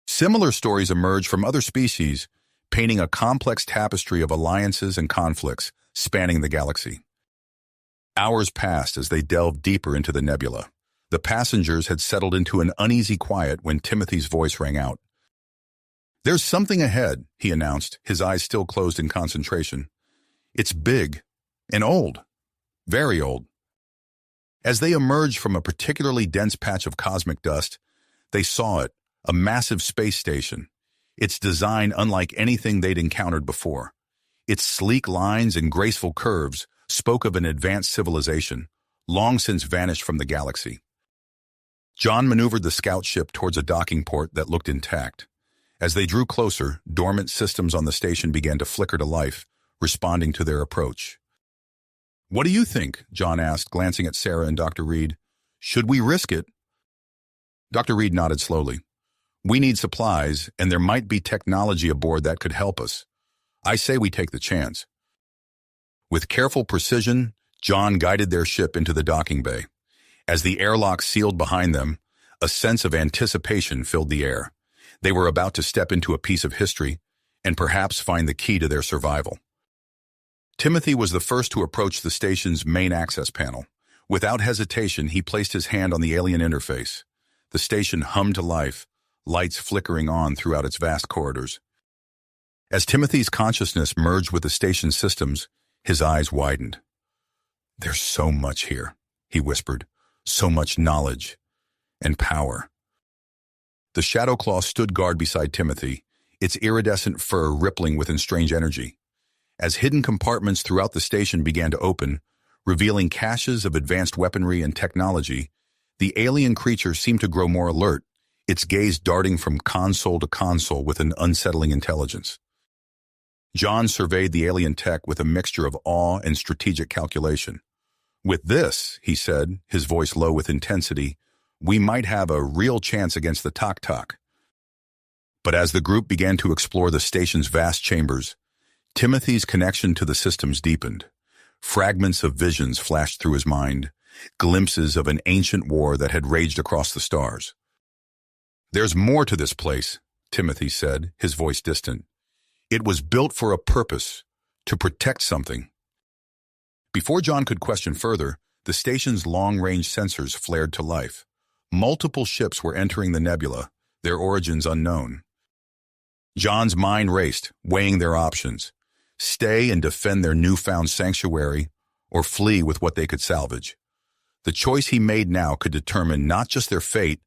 Similar stories emerge from other species, painting a complex tapestry of alliances and conflicts spanning the galaxy. Hours passed as they delved deeper into the nebula. The passengers had settled into an uneasy quiet when Timothy's voice rang out. "There's something ahead," he announced, his eyes still closed in concentration. "It's big and old, very old." As they emerged from a particularly dense patch of cosmic dust, they saw it, a massive space station, its design unlike anything they'd encountered before. Its sleek lines and graceful curves spoke of an advanced civilization, long since vanished from the galaxy. John maneuvered the scout ship towards a docking port that looked intact. As they drew closer, dormant systems on the station began to flicker to life, responding to their approach. "What do you think?" John asked, glancing at Sarah and Dr. Reed. "Should we risk it?" Dr. Reed nodded slowly. "We need supplies, and there might be technology aboard that could help us. I say we take the chance." With careful precision, John guided their ship into the docking bay. As the airlock sealed behind them, a sense of anticipation filled the air. They were about to step into a piece of history and perhaps find the key to their survival. Timothy was the first to approach the station's main access panel. Without hesitation, he placed his hand on the alien interface. The station hummed to life, lights flickering on throughout its vast corridors. As Timothy's consciousness merged with the station's systems, his eyes widened. "There's so much here," he whispered. "So much knowledge and power." The Shadow Claw stood guard beside Timothy, its iridescent fur rippling with strange energy. As hidden compartments throughout the station began to open, revealing caches of advanced weaponry and technology, the alien creature seemed to grow more alert, its gaze darting from console to console with an unsettling intelligence. John surveyed the alien tech with a mixture of awe and strategic calculation. "With this," he said, his voice low with intensity, "we might have a real chance against the Tak-Tak." But as the group began to explore the station's vast chambers, Timothy's connection to the systems deepened. Fragments of visions flashed through his mind, glimpses of an ancient war that had raged across the stars. "There's more to this place," Timothy said, his voice distant. "It was built for a purpose, to protect something." Before John could question further, the station's long-range sensors flared to life. Multiple ships were entering the nebula, their origins unknown. John's mind raced, weighing their options: stay and defend their newfound sanctuary, or flee with what they could salvage. The choice he made now could determine not just their fate,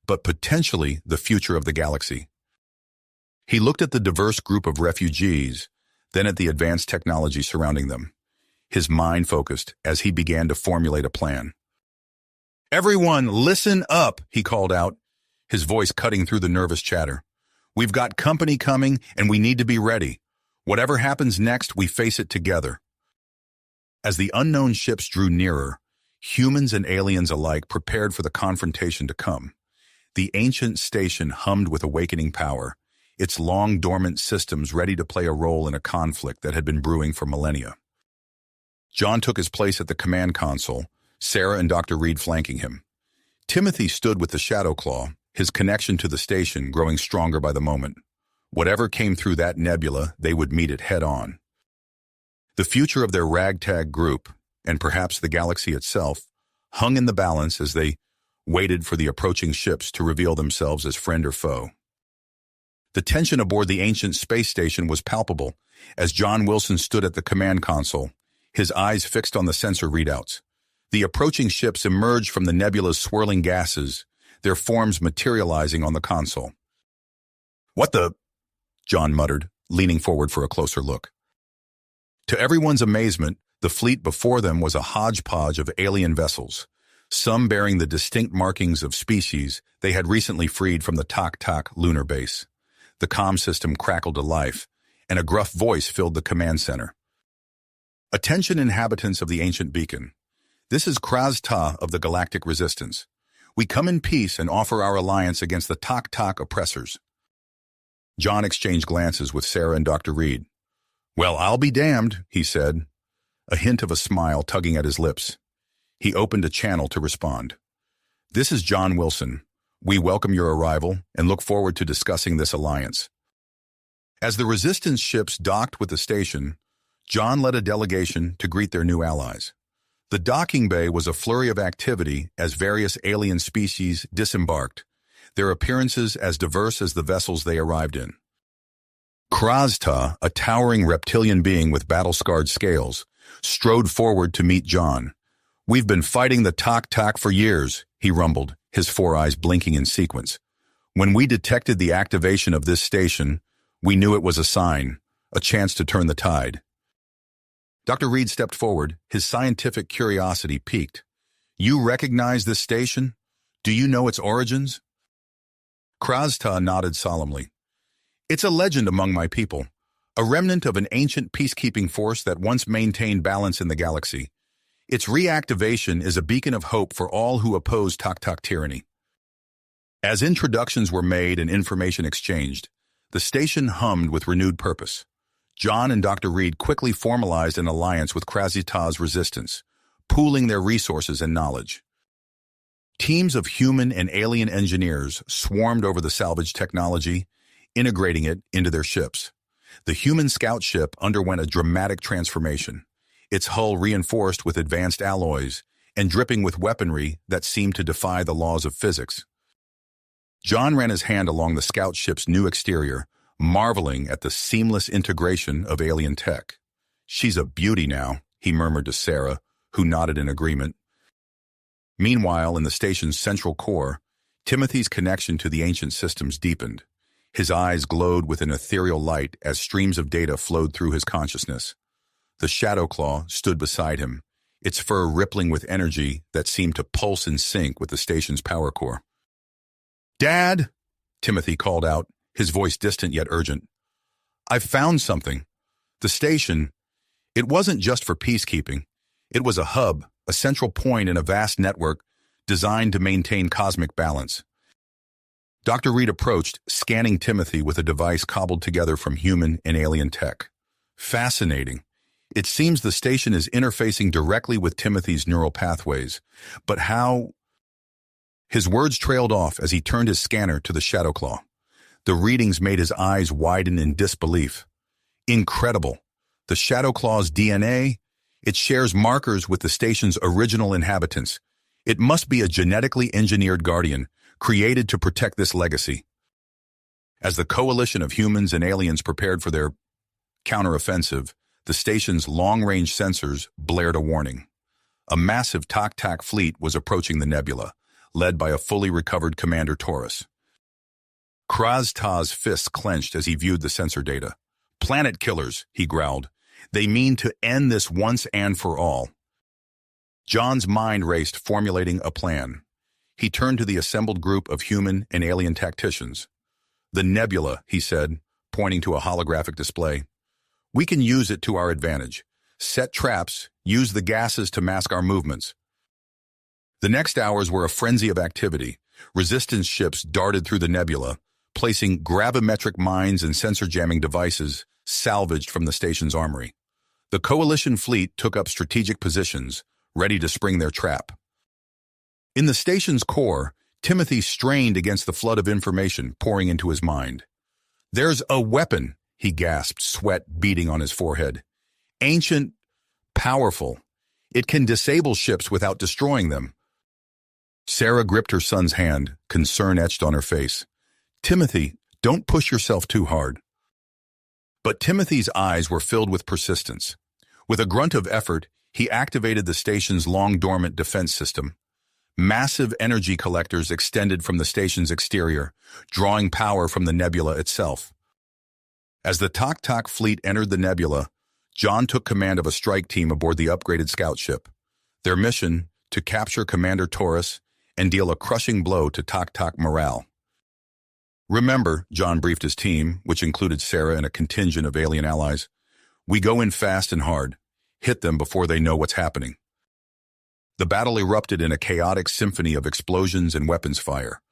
but potentially the future of the galaxy. He looked at the diverse group of refugees, then at the advanced technology surrounding them. His mind focused as he began to formulate a plan. "Everyone, listen up," he called out, his voice cutting through the nervous chatter. We've got company coming, and we need to be ready. Whatever happens next, we face it together. As the unknown ships drew nearer, humans and aliens alike prepared for the confrontation to come. The ancient station hummed with awakening power, its long-dormant systems ready to play a role in a conflict that had been brewing for millennia. John took his place at the command console, Sarah and Dr. Reed flanking him. Timothy stood with the Shadow Claw, his connection to the station growing stronger by the moment. Whatever came through that nebula, they would meet it head-on. The future of their ragtag group, and perhaps the galaxy itself, hung in the balance as they waited for the approaching ships to reveal themselves as friend or foe. The tension aboard the ancient space station was palpable as John Wilson stood at the command console, his eyes fixed on the sensor readouts. The approaching ships emerged from the nebula's swirling gases, their forms materializing on the console. "What the?" John muttered, leaning forward for a closer look. To everyone's amazement, the fleet before them was a hodgepodge of alien vessels, some bearing the distinct markings of species they had recently freed from the Tak lunar base. The comm system crackled to life, and a gruff voice filled the command center. "Attention inhabitants of the ancient beacon. This is Kraz-Ta of the Galactic Resistance. We come in peace and offer our alliance against the Tak oppressors." John exchanged glances with Sarah and Dr. Reed. "Well, I'll be damned," he said, a hint of a smile tugging at his lips. He opened a channel to respond. "This is John Wilson. We welcome your arrival and look forward to discussing this alliance." As the Resistance ships docked with the station, John led a delegation to greet their new allies. The docking bay was a flurry of activity as various alien species disembarked, their appearances as diverse as the vessels they arrived in. Kraz-Ta, a towering reptilian being with battle-scarred scales, strode forward to meet John. "We've been fighting the Tak for years," he rumbled, his four eyes blinking in sequence. "When we detected the activation of this station, we knew it was a sign, a chance to turn the tide." Dr. Reed stepped forward, his scientific curiosity piqued. "You recognize this station? Do you know its origins?" Kraz-Ta nodded solemnly. "It's a legend among my people, a remnant of an ancient peacekeeping force that once maintained balance in the galaxy. Its reactivation is a beacon of hope for all who oppose Tak tyranny." As introductions were made and information exchanged, the station hummed with renewed purpose. John and Dr. Reed quickly formalized an alliance with Kraz-Ta's resistance, pooling their resources and knowledge. Teams of human and alien engineers swarmed over the salvage technology, integrating it into their ships. The human scout ship underwent a dramatic transformation, its hull reinforced with advanced alloys and dripping with weaponry that seemed to defy the laws of physics. John ran his hand along the scout ship's new exterior, marveling at the seamless integration of alien tech. "She's a beauty now," he murmured to Sarah, who nodded in agreement. Meanwhile, in the station's central core, Timothy's connection to the ancient systems deepened. His eyes glowed with an ethereal light as streams of data flowed through his consciousness. The Shadow Claw stood beside him, its fur rippling with energy that seemed to pulse in sync with the station's power core. "Dad!" Timothy called out, his voice distant yet urgent. "I've found something. The station, it wasn't just for peacekeeping. It was a hub, a central point in a vast network designed to maintain cosmic balance." Dr. Reed approached, scanning Timothy with a device cobbled together from human and alien tech. "Fascinating. It seems the station is interfacing directly with Timothy's neural pathways. But how?" His words trailed off as he turned his scanner to the Shadow Claw. The readings made his eyes widen in disbelief. "Incredible. The Shadow Claw's DNA? It shares markers with the station's original inhabitants. It must be a genetically engineered guardian, created to protect this legacy." As the coalition of humans and aliens prepared for their counteroffensive, the station's long-range sensors blared a warning. A massive Tak fleet was approaching the nebula, led by a fully recovered Commander Taurus. Kraz-Ta's fists clenched as he viewed the sensor data. "Planet killers," he growled. "They mean to end this once and for all." John's mind raced, formulating a plan. He turned to the assembled group of human and alien tacticians. The nebula, he said, pointing to a holographic display. We can use it to our advantage. Set traps, use the gases to mask our movements. The next hours were a frenzy of activity. Resistance ships darted through the nebula, placing gravimetric mines and sensor-jamming devices salvaged from the station's armory. The coalition fleet took up strategic positions, ready to spring their trap. In the station's core, Timothy strained against the flood of information pouring into his mind. "There's a weapon," he gasped, sweat beading on his forehead. "Ancient, powerful. It can disable ships without destroying them." Sarah gripped her son's hand, concern etched on her face. "Timothy, don't push yourself too hard." But Timothy's eyes were filled with persistence. With a grunt of effort, he activated the station's long-dormant defense system. Massive energy collectors extended from the station's exterior, drawing power from the nebula itself. As the Tok fleet entered the nebula, John took command of a strike team aboard the upgraded scout ship. Their mission, to capture Commander Taurus and deal a crushing blow to Tok morale. "Remember," John briefed his team, which included Sarah and a contingent of alien allies, "we go in fast and hard. Hit them before they know what's happening." The battle erupted in a chaotic symphony of explosions and weapons fire.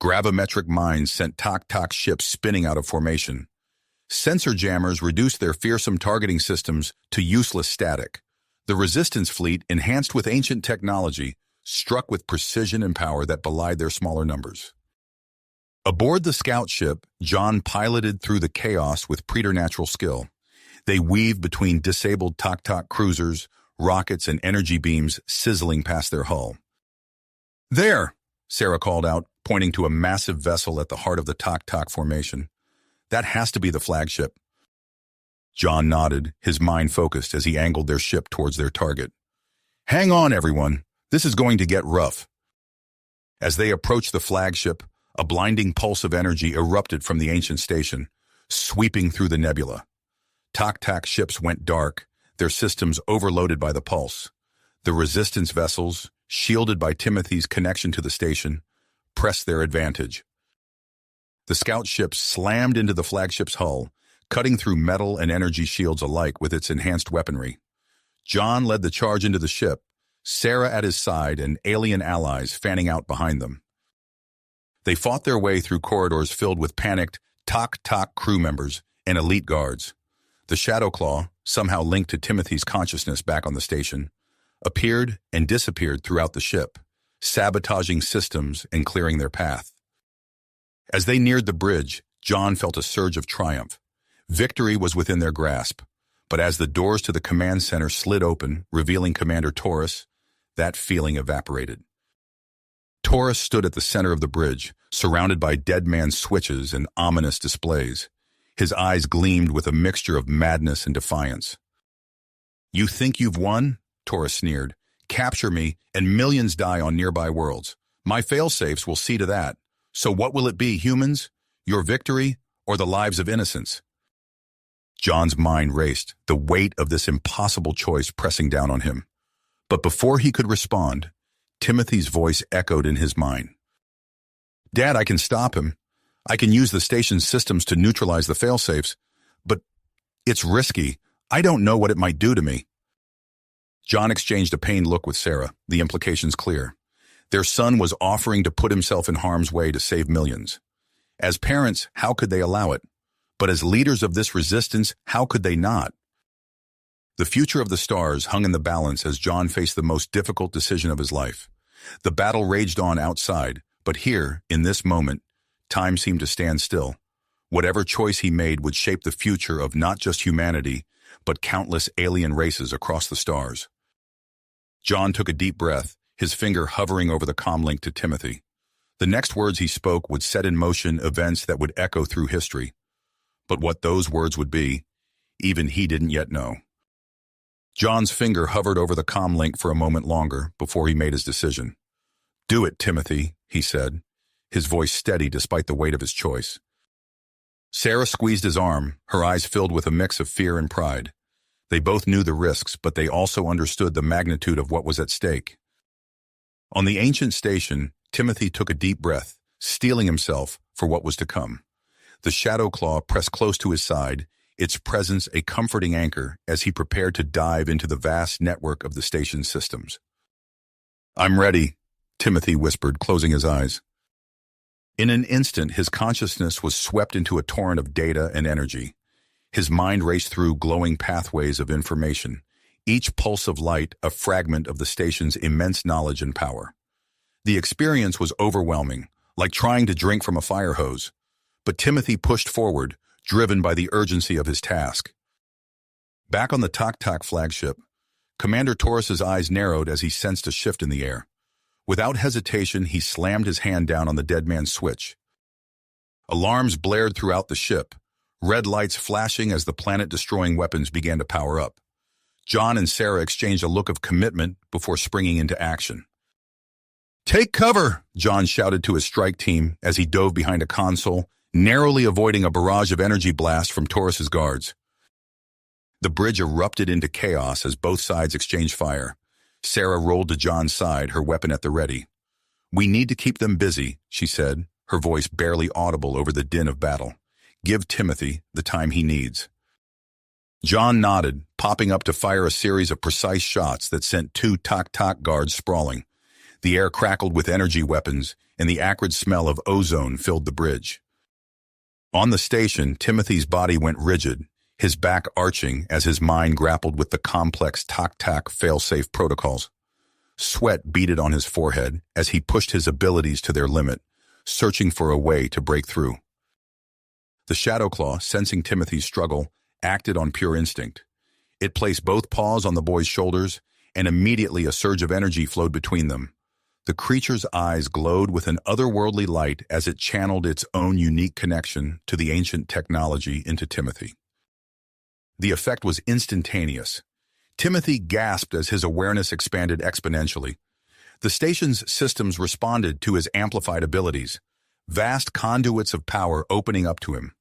Gravimetric mines sent Tok ships spinning out of formation. Sensor jammers reduced their fearsome targeting systems to useless static. The resistance fleet, enhanced with ancient technology, struck with precision and power that belied their smaller numbers. Aboard the scout ship, John piloted through the chaos with preternatural skill. They weaved between disabled Tok cruisers, rockets, and energy beams sizzling past their hull. "There!" Sarah called out, pointing to a massive vessel at the heart of the Tok formation. "That has to be the flagship." John nodded, his mind focused as he angled their ship towards their target. "Hang on, everyone. This is going to get rough." As they approached the flagship, a blinding pulse of energy erupted from the ancient station, sweeping through the nebula. Tok ships went dark, their systems overloaded by the pulse. The resistance vessels, shielded by Timothy's connection to the station, pressed their advantage. The scout ship slammed into the flagship's hull, cutting through metal and energy shields alike with its enhanced weaponry. John led the charge into the ship, Sarah at his side and alien allies fanning out behind them. They fought their way through corridors filled with panicked Tok crew members and elite guards. The Shadow Claw, somehow linked to Timothy's consciousness back on the station, appeared and disappeared throughout the ship, sabotaging systems and clearing their path. As they neared the bridge, John felt a surge of triumph. Victory was within their grasp, but as the doors to the command center slid open, revealing Commander Taurus, that feeling evaporated. Taurus stood at the center of the bridge, surrounded by dead man's switches and ominous displays. His eyes gleamed with a mixture of madness and defiance. "You think you've won?" Taurus sneered. "Capture me, and millions die on nearby worlds. My failsafes will see to that. So what will it be, humans? Your victory, or the lives of innocents?" John's mind raced, the weight of this impossible choice pressing down on him. But before he could respond, Timothy's voice echoed in his mind. "Dad, I can stop him. I can use the station's systems to neutralize the failsafes, but it's risky. I don't know what it might do to me." John exchanged a pained look with Sarah, the implications clear. Their son was offering to put himself in harm's way to save millions. As parents, how could they allow it? But as leaders of this resistance, how could they not? The future of the stars hung in the balance as John faced the most difficult decision of his life. The battle raged on outside, but here, in this moment, time seemed to stand still. Whatever choice he made would shape the future of not just humanity, but countless alien races across the stars. John took a deep breath, his finger hovering over the comlink to Timothy. The next words he spoke would set in motion events that would echo through history. But what those words would be, even he didn't yet know. John's finger hovered over the comlink for a moment longer before he made his decision. "Do it, Timothy," he said, his voice steady despite the weight of his choice. Sarah squeezed his arm, her eyes filled with a mix of fear and pride. They both knew the risks, but they also understood the magnitude of what was at stake. On the ancient station, Timothy took a deep breath, steeling himself for what was to come. The shadow claw pressed close to his side, its presence a comforting anchor as he prepared to dive into the vast network of the station's systems. "I'm ready," Timothy whispered, closing his eyes. In an instant, his consciousness was swept into a torrent of data and energy. His mind raced through glowing pathways of information, each pulse of light a fragment of the station's immense knowledge and power. The experience was overwhelming, like trying to drink from a fire hose. But Timothy pushed forward, driven by the urgency of his task. Back on the Tok flagship, Commander Torres's eyes narrowed as he sensed a shift in the air. Without hesitation, he slammed his hand down on the dead man's switch. Alarms blared throughout the ship, red lights flashing as the planet-destroying weapons began to power up. John and Sarah exchanged a look of commitment before springing into action. "Take cover!" John shouted to his strike team as he dove behind a console, narrowly avoiding a barrage of energy blasts from Torres's guards. The bridge erupted into chaos as both sides exchanged fire. Sarah rolled to John's side, her weapon at the ready. "We need to keep them busy," she said, her voice barely audible over the din of battle. "Give Timothy the time he needs." John nodded, popping up to fire a series of precise shots that sent two Tok guards sprawling. The air crackled with energy weapons, and the acrid smell of ozone filled the bridge. On the station, Timothy's body went rigid, his back arching as his mind grappled with the complex Tok fail-safe protocols. Sweat beaded on his forehead as he pushed his abilities to their limit, searching for a way to break through. The Shadow Claw, sensing Timothy's struggle, acted on pure instinct. It placed both paws on the boy's shoulders, and immediately a surge of energy flowed between them. The creature's eyes glowed with an otherworldly light as it channeled its own unique connection to the ancient technology into Timothy. The effect was instantaneous. Timothy gasped as his awareness expanded exponentially. The station's systems responded to his amplified abilities, vast conduits of power opening up to him.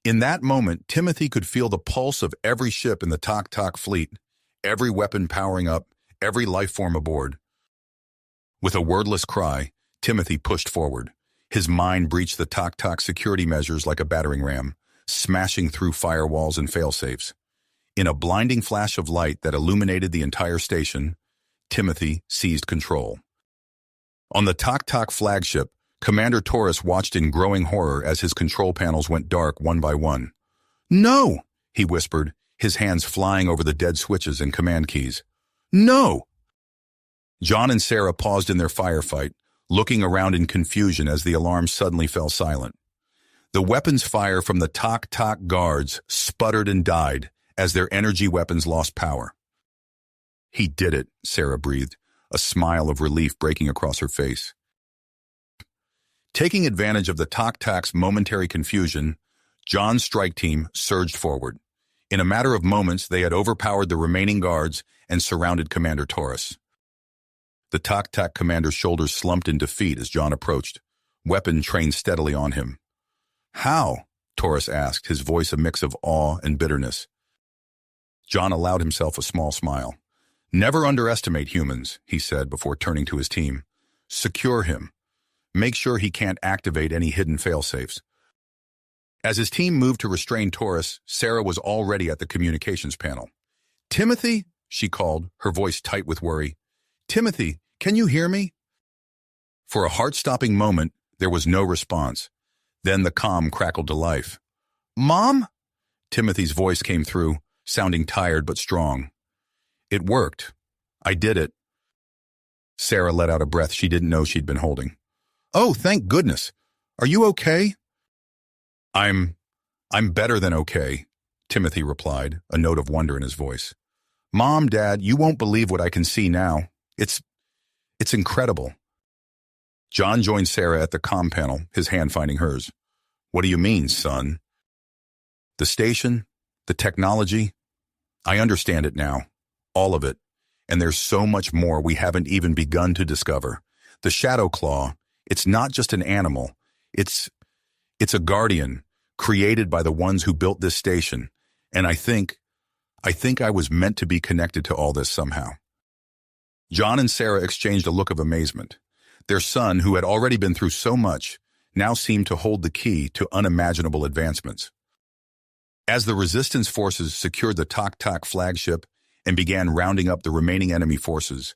In that moment, Timothy could feel the pulse of every ship in the Tok fleet, every weapon powering up, every life form aboard. With a wordless cry, Timothy pushed forward. His mind breached the Tok security measures like a battering ram, smashing through firewalls and fail-safes. In a blinding flash of light that illuminated the entire station, Timothy seized control. On the Tok flagship, Commander Torres watched in growing horror as his control panels went dark one by one. "No!" he whispered, his hands flying over the dead switches and command keys. "No!" John and Sarah paused in their firefight, looking around in confusion as the alarm suddenly fell silent. The weapons fire from the Tok guards sputtered and died as their energy weapons lost power. "He did it," Sarah breathed, a smile of relief breaking across her face. Taking advantage of the Tok's momentary confusion, John's strike team surged forward. In a matter of moments, they had overpowered the remaining guards and surrounded Commander Torres. The Tok commander's shoulders slumped in defeat as John approached, weapon trained steadily on him. "How?" Torres asked, his voice a mix of awe and bitterness. John allowed himself a small smile. "Never underestimate humans," he said before turning to his team. "Secure him. Make sure he can't activate any hidden fail-safes." As his team moved to restrain Torres, Sarah was already at the communications panel. "Timothy?" she called, her voice tight with worry. "Timothy, can you hear me?" For a heart-stopping moment, there was no response. Then the comm crackled to life. "Mom?" Timothy's voice came through, sounding tired but strong. "It worked. I did it." Sarah let out a breath she didn't know she'd been holding. "Oh, thank goodness. Are you okay?" I'm better than okay," Timothy replied, a note of wonder in his voice. "Mom, Dad, you won't believe what I can see now. It's incredible." John joined Sarah at the comm panel, his hand finding hers. "What do you mean, son?" "The station, the technology, I understand it now. All of it. And there's so much more we haven't even begun to discover. The Shadow Claw, it's not just an animal. It's a guardian, created by the ones who built this station. And I think I was meant to be connected to all this somehow." John and Sarah exchanged a look of amazement. Their son, who had already been through so much, now seemed to hold the key to unimaginable advancements. As the resistance forces secured the Tak flagship and began rounding up the remaining enemy forces,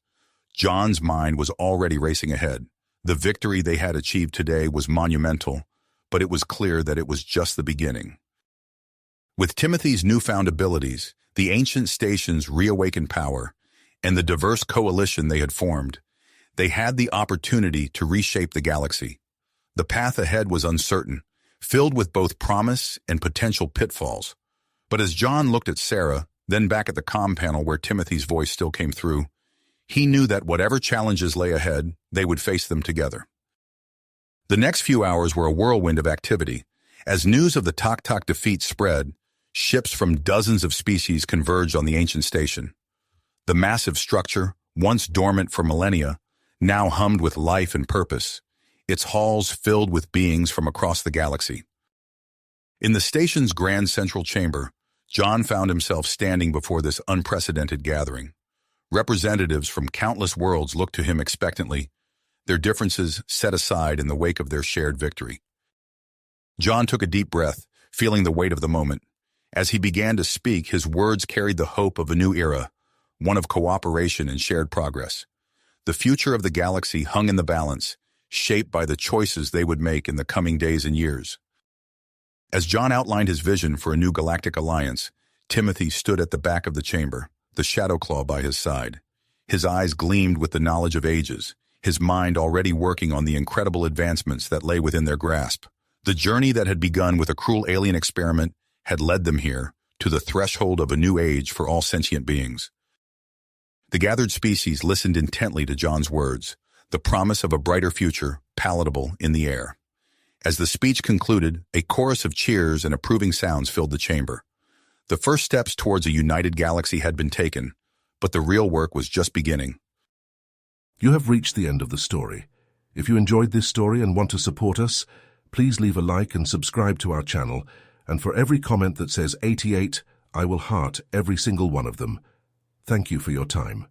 John's mind was already racing ahead. The victory they had achieved today was monumental, but it was clear that it was just the beginning. With Timothy's newfound abilities, the ancient station's reawakened power, and the diverse coalition they had formed, they had the opportunity to reshape the galaxy. The path ahead was uncertain, filled with both promise and potential pitfalls. But as John looked at Sarah, then back at the comm panel where Timothy's voice still came through, he knew that whatever challenges lay ahead, they would face them together. The next few hours were a whirlwind of activity. As news of the Tak defeat spread, ships from dozens of species converged on the ancient station. The massive structure, once dormant for millennia, now hummed with life and purpose, its halls filled with beings from across the galaxy. In the station's grand central chamber, John found himself standing before this unprecedented gathering. Representatives from countless worlds looked to him expectantly, their differences set aside in the wake of their shared victory. John took a deep breath, feeling the weight of the moment. As he began to speak, his words carried the hope of a new era, one of cooperation and shared progress. The future of the galaxy hung in the balance, shaped by the choices they would make in the coming days and years. As John outlined his vision for a new galactic alliance, Timothy stood at the back of the chamber, the Shadow Claw by his side. His eyes gleamed with the knowledge of ages, his mind already working on the incredible advancements that lay within their grasp. The journey that had begun with a cruel alien experiment had led them here, to the threshold of a new age for all sentient beings. The gathered species listened intently to John's words, the promise of a brighter future, palatable in the air. As the speech concluded, a chorus of cheers and approving sounds filled the chamber. The first steps towards a united galaxy had been taken, but the real work was just beginning. You have reached the end of the story. If you enjoyed this story and want to support us, please leave a like and subscribe to our channel, and for every comment that says 88, I will heart every single one of them. Thank you for your time.